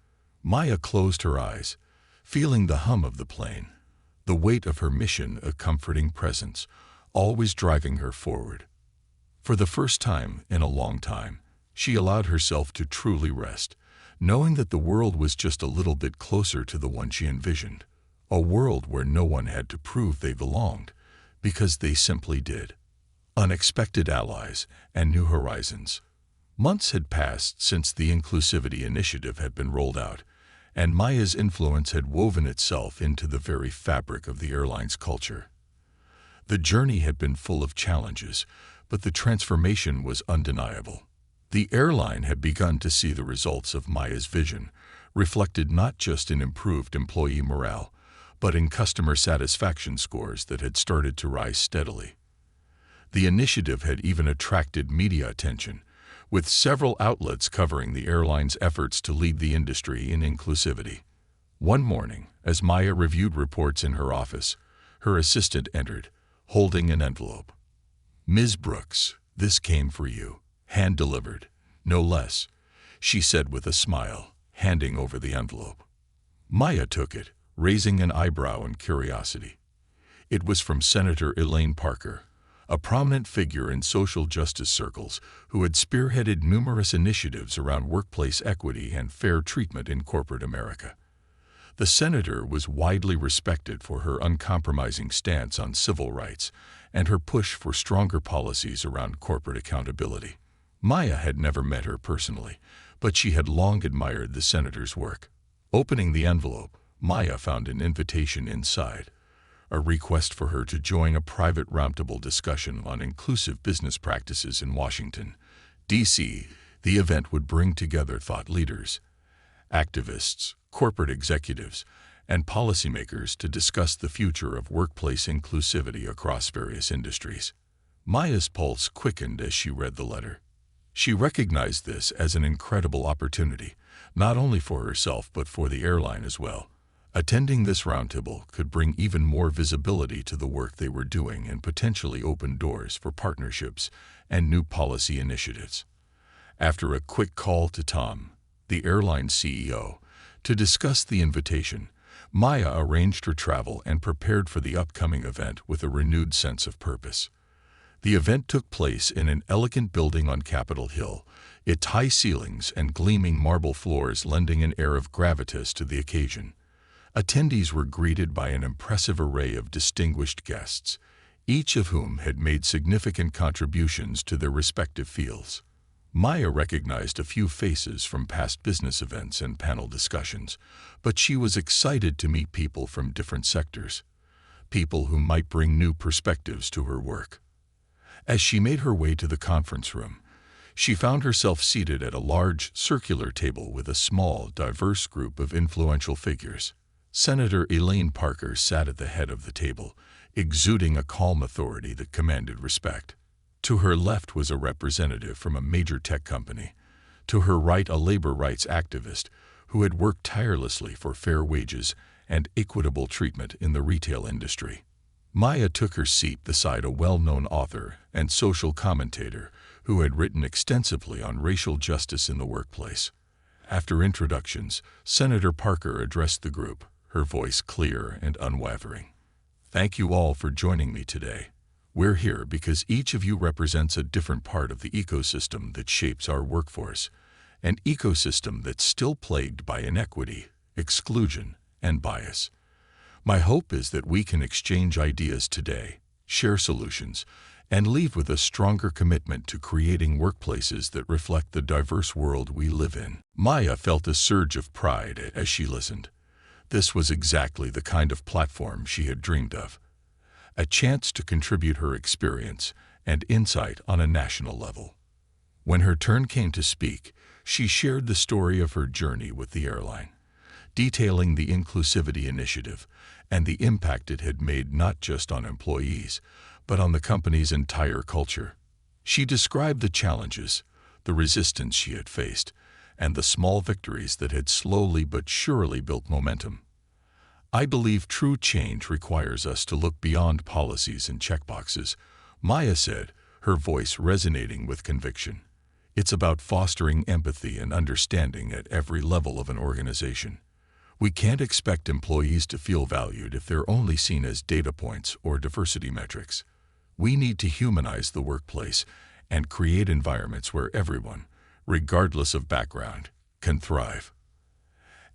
Maya closed her eyes, feeling the hum of the plane, the weight of her mission a comforting presence, always driving her forward. For the first time in a long time, she allowed herself to truly rest, knowing that the world was just a little bit closer to the one she envisioned, a world where no one had to prove they belonged, because they simply did. Unexpected allies and new horizons. Months had passed since the Inclusivity Initiative had been rolled out, and Maya's influence had woven itself into the very fabric of the airline's culture. The journey had been full of challenges, but the transformation was undeniable. The airline had begun to see the results of Maya's vision, reflected not just in improved employee morale, but in customer satisfaction scores that had started to rise steadily. The initiative had even attracted media attention, with several outlets covering the airline's efforts to lead the industry in inclusivity. One morning, as Maya reviewed reports in her office, her assistant entered, holding an envelope. "Ms. Brooks, this came for you, hand-delivered, no less," she said with a smile, handing over the envelope. Maya took it, raising an eyebrow in curiosity. It was from Senator Elaine Parker, a prominent figure in social justice circles who had spearheaded numerous initiatives around workplace equity and fair treatment in corporate America. The senator was widely respected for her uncompromising stance on civil rights and her push for stronger policies around corporate accountability. Maya had never met her personally, but she had long admired the senator's work. Opening the envelope, Maya found an invitation inside, a request for her to join a private roundtable discussion on inclusive business practices in Washington, D.C. The event would bring together thought leaders, activists, corporate executives, and policymakers to discuss the future of workplace inclusivity across various industries. Maya's pulse quickened as she read the letter. She recognized this as an incredible opportunity, not only for herself but for the airline as well. Attending this roundtable could bring even more visibility to the work they were doing and potentially open doors for partnerships and new policy initiatives. After a quick call to Tom, the airline CEO, to discuss the invitation, Maya arranged her travel and prepared for the upcoming event with a renewed sense of purpose. The event took place in an elegant building on Capitol Hill, its high ceilings and gleaming marble floors lending an air of gravitas to the occasion. Attendees were greeted by an impressive array of distinguished guests, each of whom had made significant contributions to their respective fields. Maya recognized a few faces from past business events and panel discussions, but she was excited to meet people from different sectors, people who might bring new perspectives to her work. As she made her way to the conference room, she found herself seated at a large, circular table with a small, diverse group of influential figures. Senator Elaine Parker sat at the head of the table, exuding a calm authority that commanded respect. To her left was a representative from a major tech company. To her right, a labor rights activist who had worked tirelessly for fair wages and equitable treatment in the retail industry. Maya took her seat beside a well-known author and social commentator who had written extensively on racial justice in the workplace. After introductions, Senator Parker addressed the group, her voice clear and unwavering. "Thank you all for joining me today. We're here because each of you represents a different part of the ecosystem that shapes our workforce, an ecosystem that's still plagued by inequity, exclusion, and bias. My hope is that we can exchange ideas today, share solutions, and leave with a stronger commitment to creating workplaces that reflect the diverse world we live in." Maya felt a surge of pride as she listened. This was exactly the kind of platform she had dreamed of, a chance to contribute her experience and insight on a national level. When her turn came to speak, she shared the story of her journey with the airline, detailing the inclusivity initiative and the impact it had made not just on employees, but on the company's entire culture. She described the challenges, the resistance she had faced, and the small victories that had slowly but surely built momentum. "I believe true change requires us to look beyond policies and checkboxes," Maya said, her voice resonating with conviction. "It's about fostering empathy and understanding at every level of an organization. We can't expect employees to feel valued if they're only seen as data points or diversity metrics. We need to humanize the workplace and create environments where everyone, regardless of background, can thrive."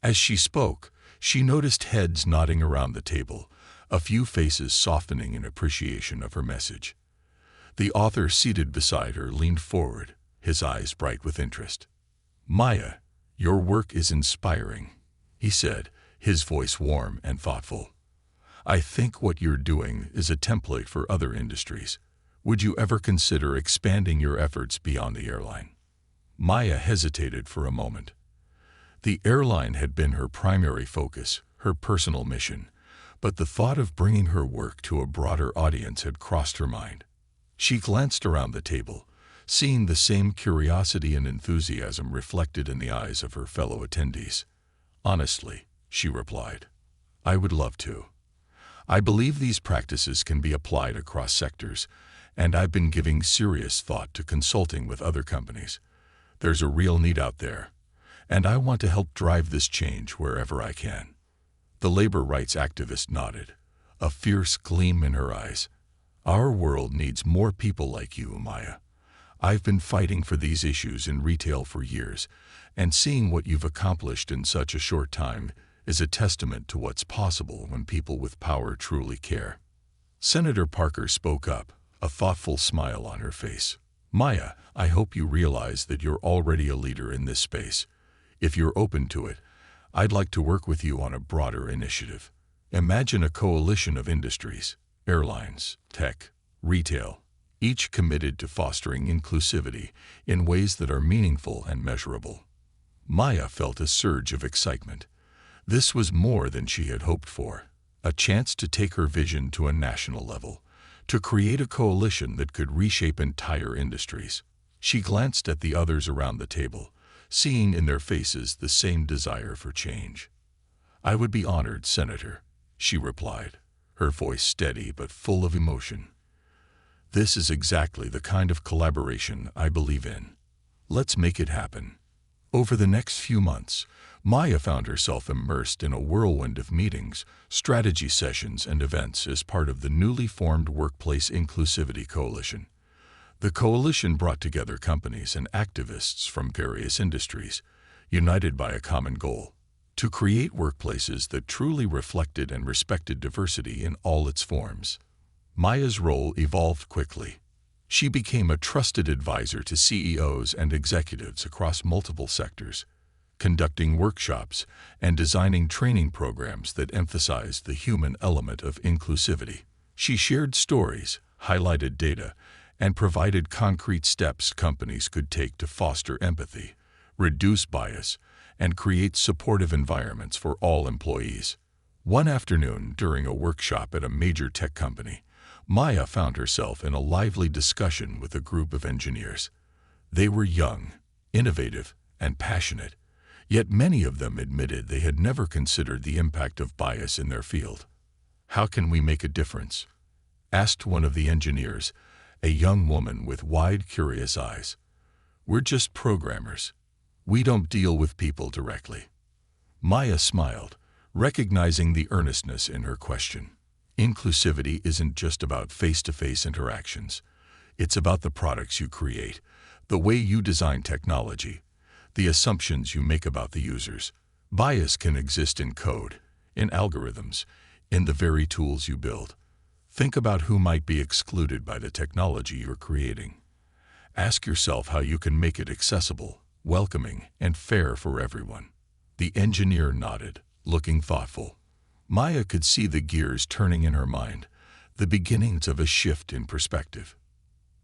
As she spoke, she noticed heads nodding around the table, a few faces softening in appreciation of her message. The author seated beside her leaned forward, his eyes bright with interest. "Maya, your work is inspiring," he said, his voice warm and thoughtful. "I think what you're doing is a template for other industries. Would you ever consider expanding your efforts beyond the airline?" Maya hesitated for a moment. The airline had been her primary focus, her personal mission, but the thought of bringing her work to a broader audience had crossed her mind. She glanced around the table, seeing the same curiosity and enthusiasm reflected in the eyes of her fellow attendees. "Honestly," she replied, "I would love to. I believe these practices can be applied across sectors, and I've been giving serious thought to consulting with other companies. There's a real need out there, and I want to help drive this change wherever I can." The labor rights activist nodded, a fierce gleam in her eyes. "Our world needs more people like you, Maya. I've been fighting for these issues in retail for years, and seeing what you've accomplished in such a short time is a testament to what's possible when people with power truly care." Senator Parker spoke up, a thoughtful smile on her face. "Maya, I hope you realize that you're already a leader in this space. If you're open to it, I'd like to work with you on a broader initiative. Imagine a coalition of industries, airlines, tech, retail, each committed to fostering inclusivity in ways that are meaningful and measurable. Maya felt a surge of excitement. This was more than she had hoped for, a chance to take her vision to a national level, to create a coalition that could reshape entire industries. She glanced at the others around the table, seeing in their faces the same desire for change. "I would be honored, Senator," she replied, her voice steady but full of emotion. "This is exactly the kind of collaboration I believe in. Let's make it happen." Over the next few months, Maya found herself immersed in a whirlwind of meetings, strategy sessions, and events as part of the newly formed Workplace Inclusivity Coalition. The coalition brought together companies and activists from various industries, united by a common goal: to create workplaces that truly reflected and respected diversity in all its forms. Maya's role evolved quickly. She became a trusted advisor to CEOs and executives across multiple sectors, conducting workshops and designing training programs that emphasized the human element of inclusivity. She shared stories, highlighted data, and provided concrete steps companies could take to foster empathy, reduce bias, and create supportive environments for all employees. One afternoon, during a workshop at a major tech company, Maya found herself in a lively discussion with a group of engineers. They were young, innovative, and passionate, yet many of them admitted they had never considered the impact of bias in their field. "How can we make a difference?" asked one of the engineers, a young woman with wide, curious eyes. "We're just programmers. We don't deal with people directly." Maya smiled, recognizing the earnestness in her question. Inclusivity isn't just about face-to-face interactions. It's about the products you create, the way you design technology, the assumptions you make about the users. Bias can exist in code, in algorithms, in the very tools you build. Think about who might be excluded by the technology you're creating. Ask yourself how you can make it accessible, welcoming, and fair for everyone. The engineer nodded, looking thoughtful. Maya could see the gears turning in her mind, the beginnings of a shift in perspective.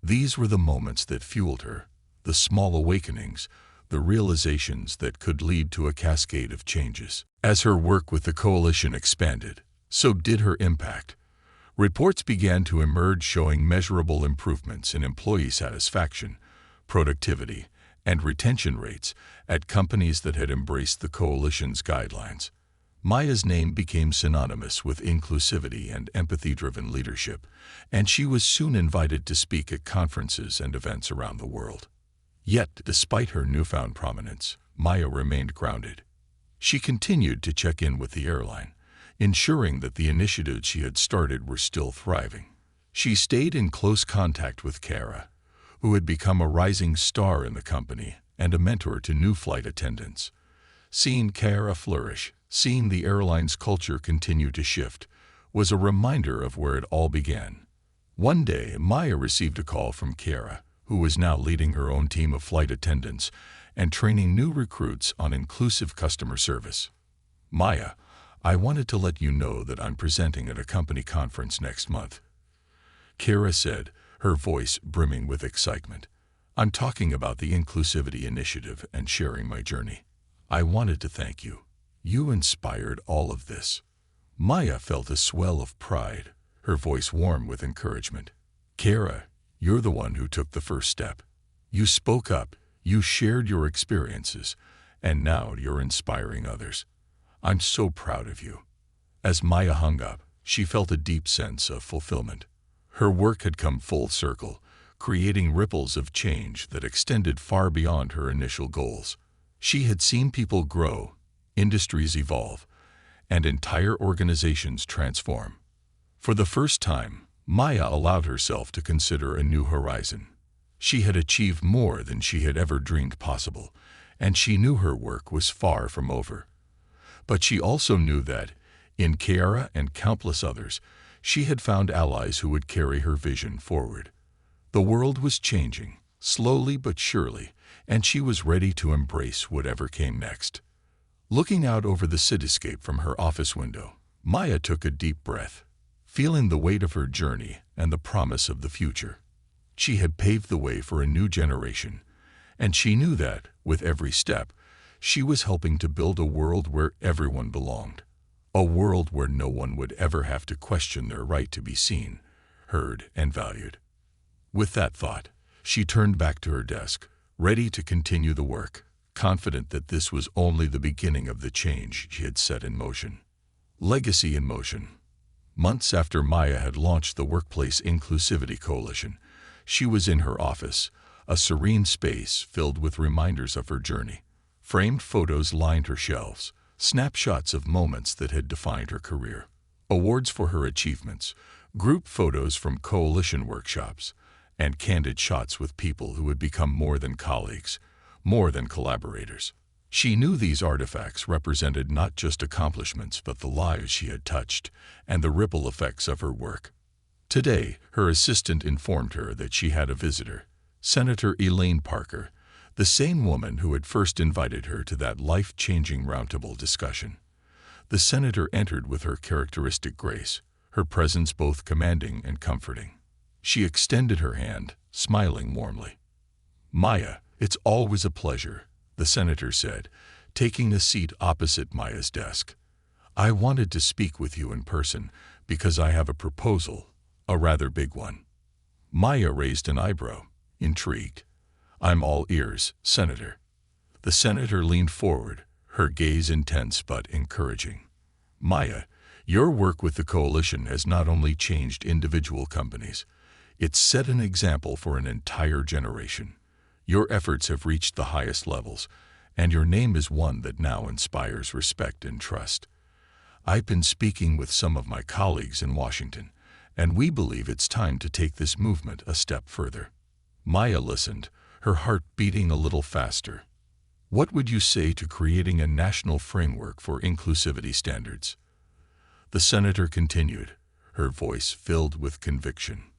These were the moments that fueled her, the small awakenings, the realizations that could lead to a cascade of changes. As her work with the coalition expanded, so did her impact. Reports began to emerge showing measurable improvements in employee satisfaction, productivity, and retention rates at companies that had embraced the coalition's guidelines. Maya's name became synonymous with inclusivity and empathy-driven leadership, and she was soon invited to speak at conferences and events around the world. Yet, despite her newfound prominence, Maya remained grounded. She continued to check in with the airline, ensuring that the initiatives she had started were still thriving. She stayed in close contact with Kara, who had become a rising star in the company and a mentor to new flight attendants. Seeing Kara flourish, seeing the airline's culture continue to shift, was a reminder of where it all began. One day, Maya received a call from Kara, who was now leading her own team of flight attendants and training new recruits on inclusive customer service. "Maya, I wanted to let you know that I'm presenting at a company conference next month," Kara said, her voice brimming with excitement. "I'm talking about the Inclusivity Initiative and sharing my journey. I wanted to thank you. You inspired all of this." Maya felt a swell of pride, her voice warm with encouragement. "Kara, you're the one who took the first step. You spoke up, you shared your experiences, and now you're inspiring others. I'm so proud of you." As Maya hung up, she felt a deep sense of fulfillment. Her work had come full circle, creating ripples of change that extended far beyond her initial goals. She had seen people grow, industries evolve, and entire organizations transform. For the first time, Maya allowed herself to consider a new horizon. She had achieved more than she had ever dreamed possible, and she knew her work was far from over. But she also knew that, in Kiara and countless others, she had found allies who would carry her vision forward. The world was changing, slowly but surely, and she was ready to embrace whatever came next. Looking out over the cityscape from her office window, Maya took a deep breath, feeling the weight of her journey and the promise of the future. She had paved the way for a new generation, and she knew that, with every step, she was helping to build a world where everyone belonged. A world where no one would ever have to question their right to be seen, heard, and valued. With that thought, she turned back to her desk, ready to continue the work, confident that this was only the beginning of the change she had set in motion. Legacy in motion. Months after Maya had launched the Workplace Inclusivity Coalition, she was in her office, a serene space filled with reminders of her journey. Framed photos lined her shelves, snapshots of moments that had defined her career, awards for her achievements, group photos from coalition workshops, and candid shots with people who had become more than colleagues, more than collaborators. She knew these artifacts represented not just accomplishments but the lives she had touched and the ripple effects of her work. Today, her assistant informed her that she had a visitor, Senator Elaine Parker, the same woman who had first invited her to that life-changing roundtable discussion. The senator entered with her characteristic grace, her presence both commanding and comforting. She extended her hand, smiling warmly. "Maya, it's always a pleasure," the senator said, taking a seat opposite Maya's desk. "I wanted to speak with you in person because I have a proposal, a rather big one." Maya raised an eyebrow, intrigued. "I'm all ears, Senator." The senator leaned forward, her gaze intense but encouraging. "Maya, your work with the coalition has not only changed individual companies, it's set an example for an entire generation. Your efforts have reached the highest levels, and your name is one that now inspires respect and trust. I've been speaking with some of my colleagues in Washington, and we believe it's time to take this movement a step further." Maya listened, her heart beating a little faster. "What would you say to creating a national framework for inclusivity standards?" The senator continued, her voice filled with conviction.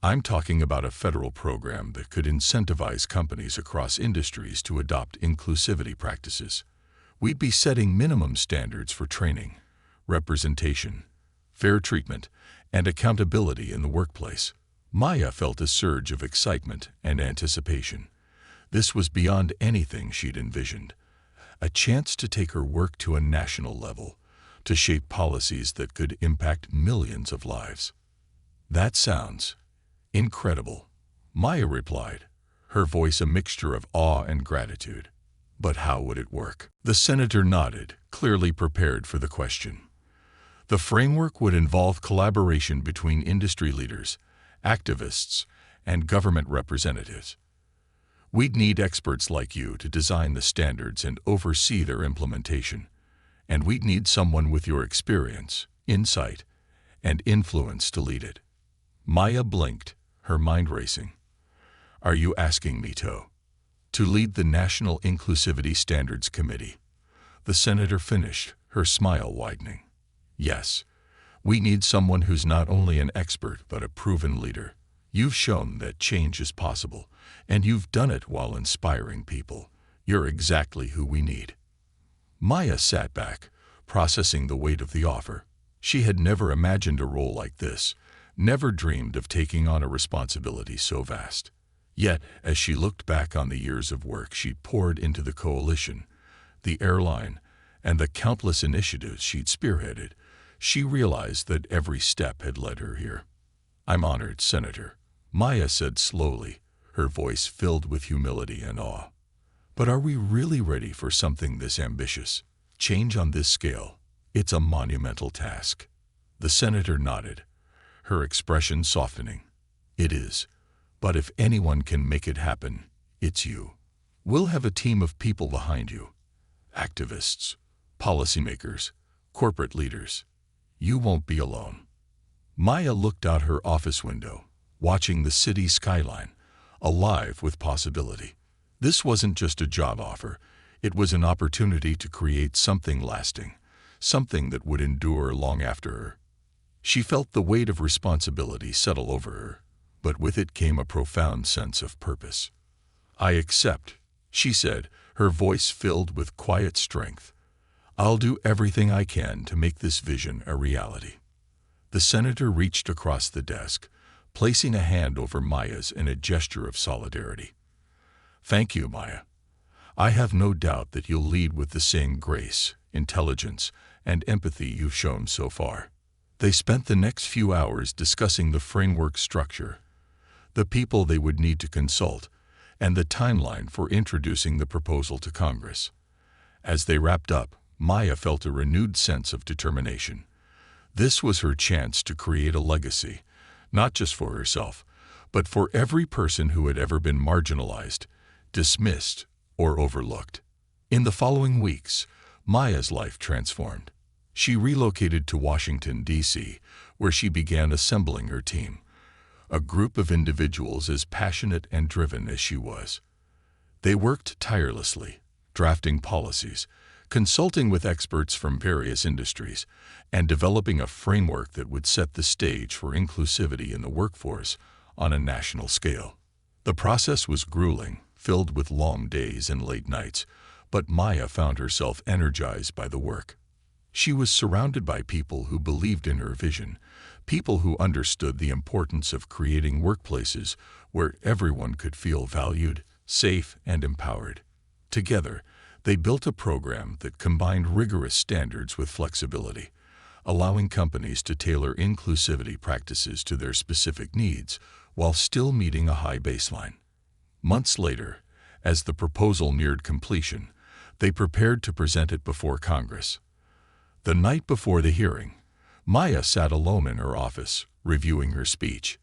"I'm talking about a federal program that could incentivize companies across industries to adopt inclusivity practices. We'd be setting minimum standards for training, representation, fair treatment, and accountability in the workplace." Maya felt a surge of excitement and anticipation. This was beyond anything she'd envisioned. A chance to take her work to a national level, to shape policies that could impact millions of lives. "That sounds incredible," Maya replied, her voice a mixture of awe and gratitude. "But how would it work?" The senator nodded, clearly prepared for the question. "The framework would involve collaboration between industry leaders, activists, and government representatives. We'd need experts like you to design the standards and oversee their implementation. And we'd need someone with your experience, insight, and influence to lead it." Maya blinked, her mind racing. "Are you asking me to lead the National Inclusivity Standards Committee?" The senator finished, her smile widening. "Yes. We need someone who's not only an expert but a proven leader. You've shown that change is possible, and you've done it while inspiring people. You're exactly who we need." Maya sat back, processing the weight of the offer. She had never imagined a role like this, never dreamed of taking on a responsibility so vast. Yet, as she looked back on the years of work she'd poured into the coalition, the airline, and the countless initiatives she'd spearheaded, she realized that every step had led her here. "I'm honored, Senator," Maya said slowly, her voice filled with humility and awe. "But are we really ready for something this ambitious? Change on this scale? It's a monumental task." The senator nodded, her expression softening. "It is. But if anyone can make it happen, it's you. We'll have a team of people behind you. Activists, policymakers, corporate leaders. You won't be alone." Maya looked out her office window, watching the city skyline, alive with possibility. This wasn't just a job offer, it was an opportunity to create something lasting, something that would endure long after her. She felt the weight of responsibility settle over her, but with it came a profound sense of purpose. "I accept," she said, her voice filled with quiet strength. I'll do everything I can to make this vision a reality." The senator reached across the desk, placing a hand over Maya's in a gesture of solidarity. "Thank you, Maya. I have no doubt that you'll lead with the same grace, intelligence, and empathy you've shown so far." They spent the next few hours discussing the framework structure, the people they would need to consult, and the timeline for introducing the proposal to Congress. As they wrapped up, Maya felt a renewed sense of determination. This was her chance to create a legacy, not just for herself, but for every person who had ever been marginalized, dismissed, or overlooked. In the following weeks, Maya's life transformed. She relocated to Washington, D.C., where she began assembling her team, a group of individuals as passionate and driven as she was. They worked tirelessly, drafting policies, consulting with experts from various industries, and developing a framework that would set the stage for inclusivity in the workforce on a national scale. The process was grueling, filled with long days and late nights, but Maya found herself energized by the work. She was surrounded by people who believed in her vision, people who understood the importance of creating workplaces where everyone could feel valued, safe, and empowered. Together, they built a program that combined rigorous standards with flexibility, allowing companies to tailor inclusivity practices to their specific needs while still meeting a high baseline. Months later, as the proposal neared completion, they prepared to present it before Congress. The night before the hearing, Maya sat alone in her office, reviewing her speech.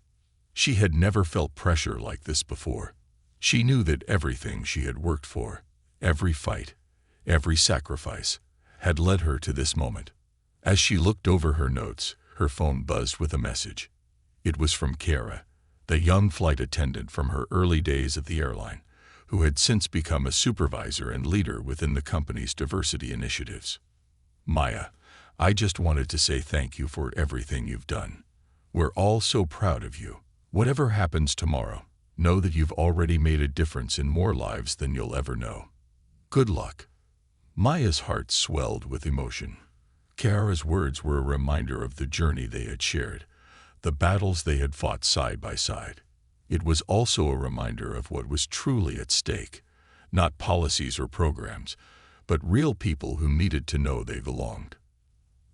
She had never felt pressure like this before. She knew that everything she had worked for, every fight, every sacrifice, had led her to this moment. As she looked over her notes, her phone buzzed with a message. It was from Kara, the young flight attendant from her early days at the airline, who had since become a supervisor and leader within the company's diversity initiatives. "Maya, I just wanted to say thank you for everything you've done. We're all so proud of you. Whatever happens tomorrow, know that you've already made a difference in more lives than you'll ever know. Good luck." Maya's heart swelled with emotion. Kara's words were a reminder of the journey they had shared, the battles they had fought side by side. It was also a reminder of what was truly at stake, not policies or programs, but real people who needed to know they belonged.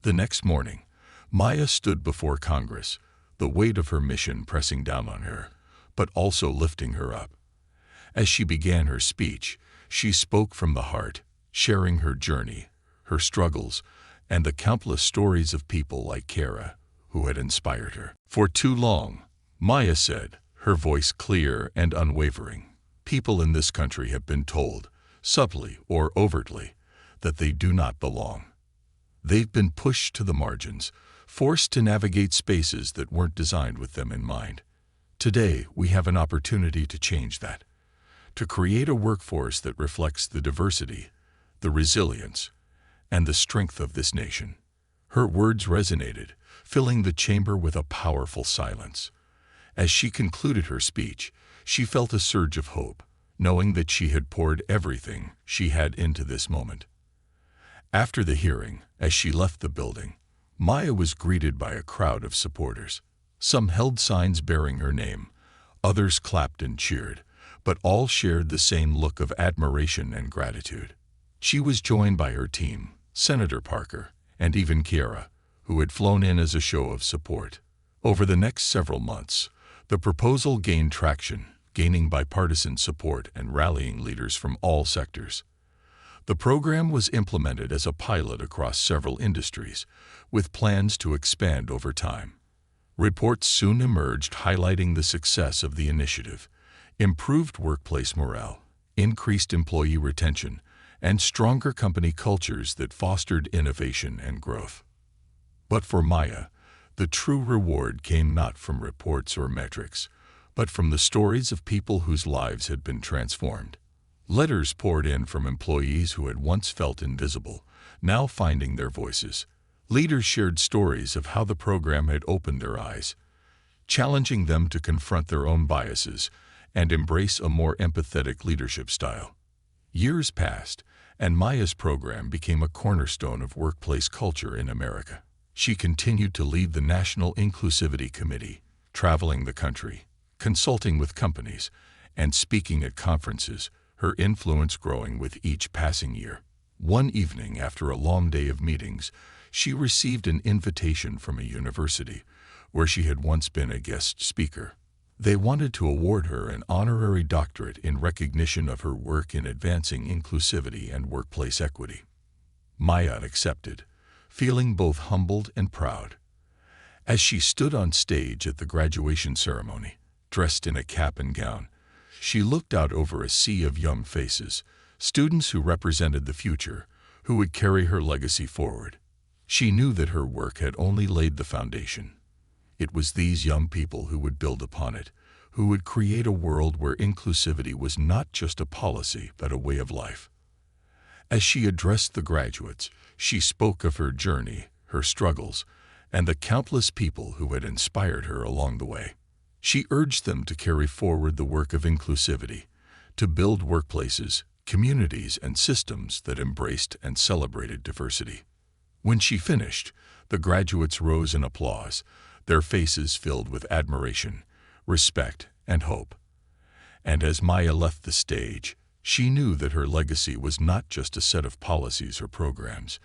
The next morning, Maya stood before Congress, the weight of her mission pressing down on her, but also lifting her up. As she began her speech, she spoke from the heart, sharing her journey, her struggles, and the countless stories of people like Kara who had inspired her. "For too long," Maya said, her voice clear and unwavering, "people in this country have been told, subtly or overtly, that they do not belong. They've been pushed to the margins, forced to navigate spaces that weren't designed with them in mind. Today, we have an opportunity to change that, to create a workforce that reflects the diversity, the resilience, and the strength of this nation." Her words resonated, filling the chamber with a powerful silence. As she concluded her speech, she felt a surge of hope, knowing that she had poured everything she had into this moment. After the hearing, as she left the building, Maya was greeted by a crowd of supporters. Some held signs bearing her name, others clapped and cheered, but all shared the same look of admiration and gratitude. She was joined by her team, Senator Parker, and even Kiara, who had flown in as a show of support. Over the next several months, the proposal gained traction, gaining bipartisan support and rallying leaders from all sectors. The program was implemented as a pilot across several industries, with plans to expand over time. Reports soon emerged highlighting the success of the initiative, improved workplace morale, increased employee retention, and stronger company cultures that fostered innovation and growth. But for Maya, the true reward came not from reports or metrics, but from the stories of people whose lives had been transformed. Letters poured in from employees who had once felt invisible, now finding their voices. Leaders shared stories of how the program had opened their eyes, challenging them to confront their own biases and embrace a more empathetic leadership style. Years passed, and Maya's program became a cornerstone of workplace culture in America. She continued to lead the National Inclusivity Committee, traveling the country, consulting with companies, and speaking at conferences, her influence growing with each passing year. One evening, after a long day of meetings, she received an invitation from a university where she had once been a guest speaker. They wanted to award her an honorary doctorate in recognition of her work in advancing inclusivity and workplace equity. Maya accepted, feeling both humbled and proud. As she stood on stage at the graduation ceremony, dressed in a cap and gown, she looked out over a sea of young faces, students who represented the future, who would carry her legacy forward. She knew that her work had only laid the foundation. It was these young people who would build upon it, who would create a world where inclusivity was not just a policy but a way of life. As she addressed the graduates, she spoke of her journey, her struggles, and the countless people who had inspired her along the way. She urged them to carry forward the work of inclusivity, to build workplaces, communities, and systems that embraced and celebrated diversity. When she finished, the graduates rose in applause, their faces filled with admiration, respect, and hope. And as Maya left the stage, she knew that her legacy was not just a set of policies or programs.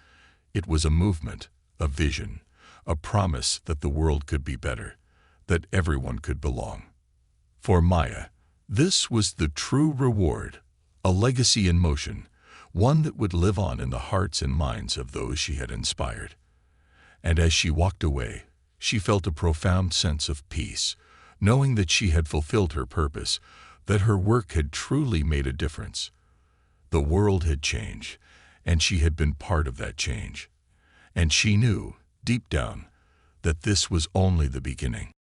It was a movement, a vision, a promise that the world could be better, that everyone could belong. For Maya, this was the true reward, a legacy in motion, one that would live on in the hearts and minds of those she had inspired. And as she walked away, she felt a profound sense of peace, knowing that she had fulfilled her purpose, that her work had truly made a difference. The world had changed, and she had been part of that change. And she knew, deep down, that this was only the beginning.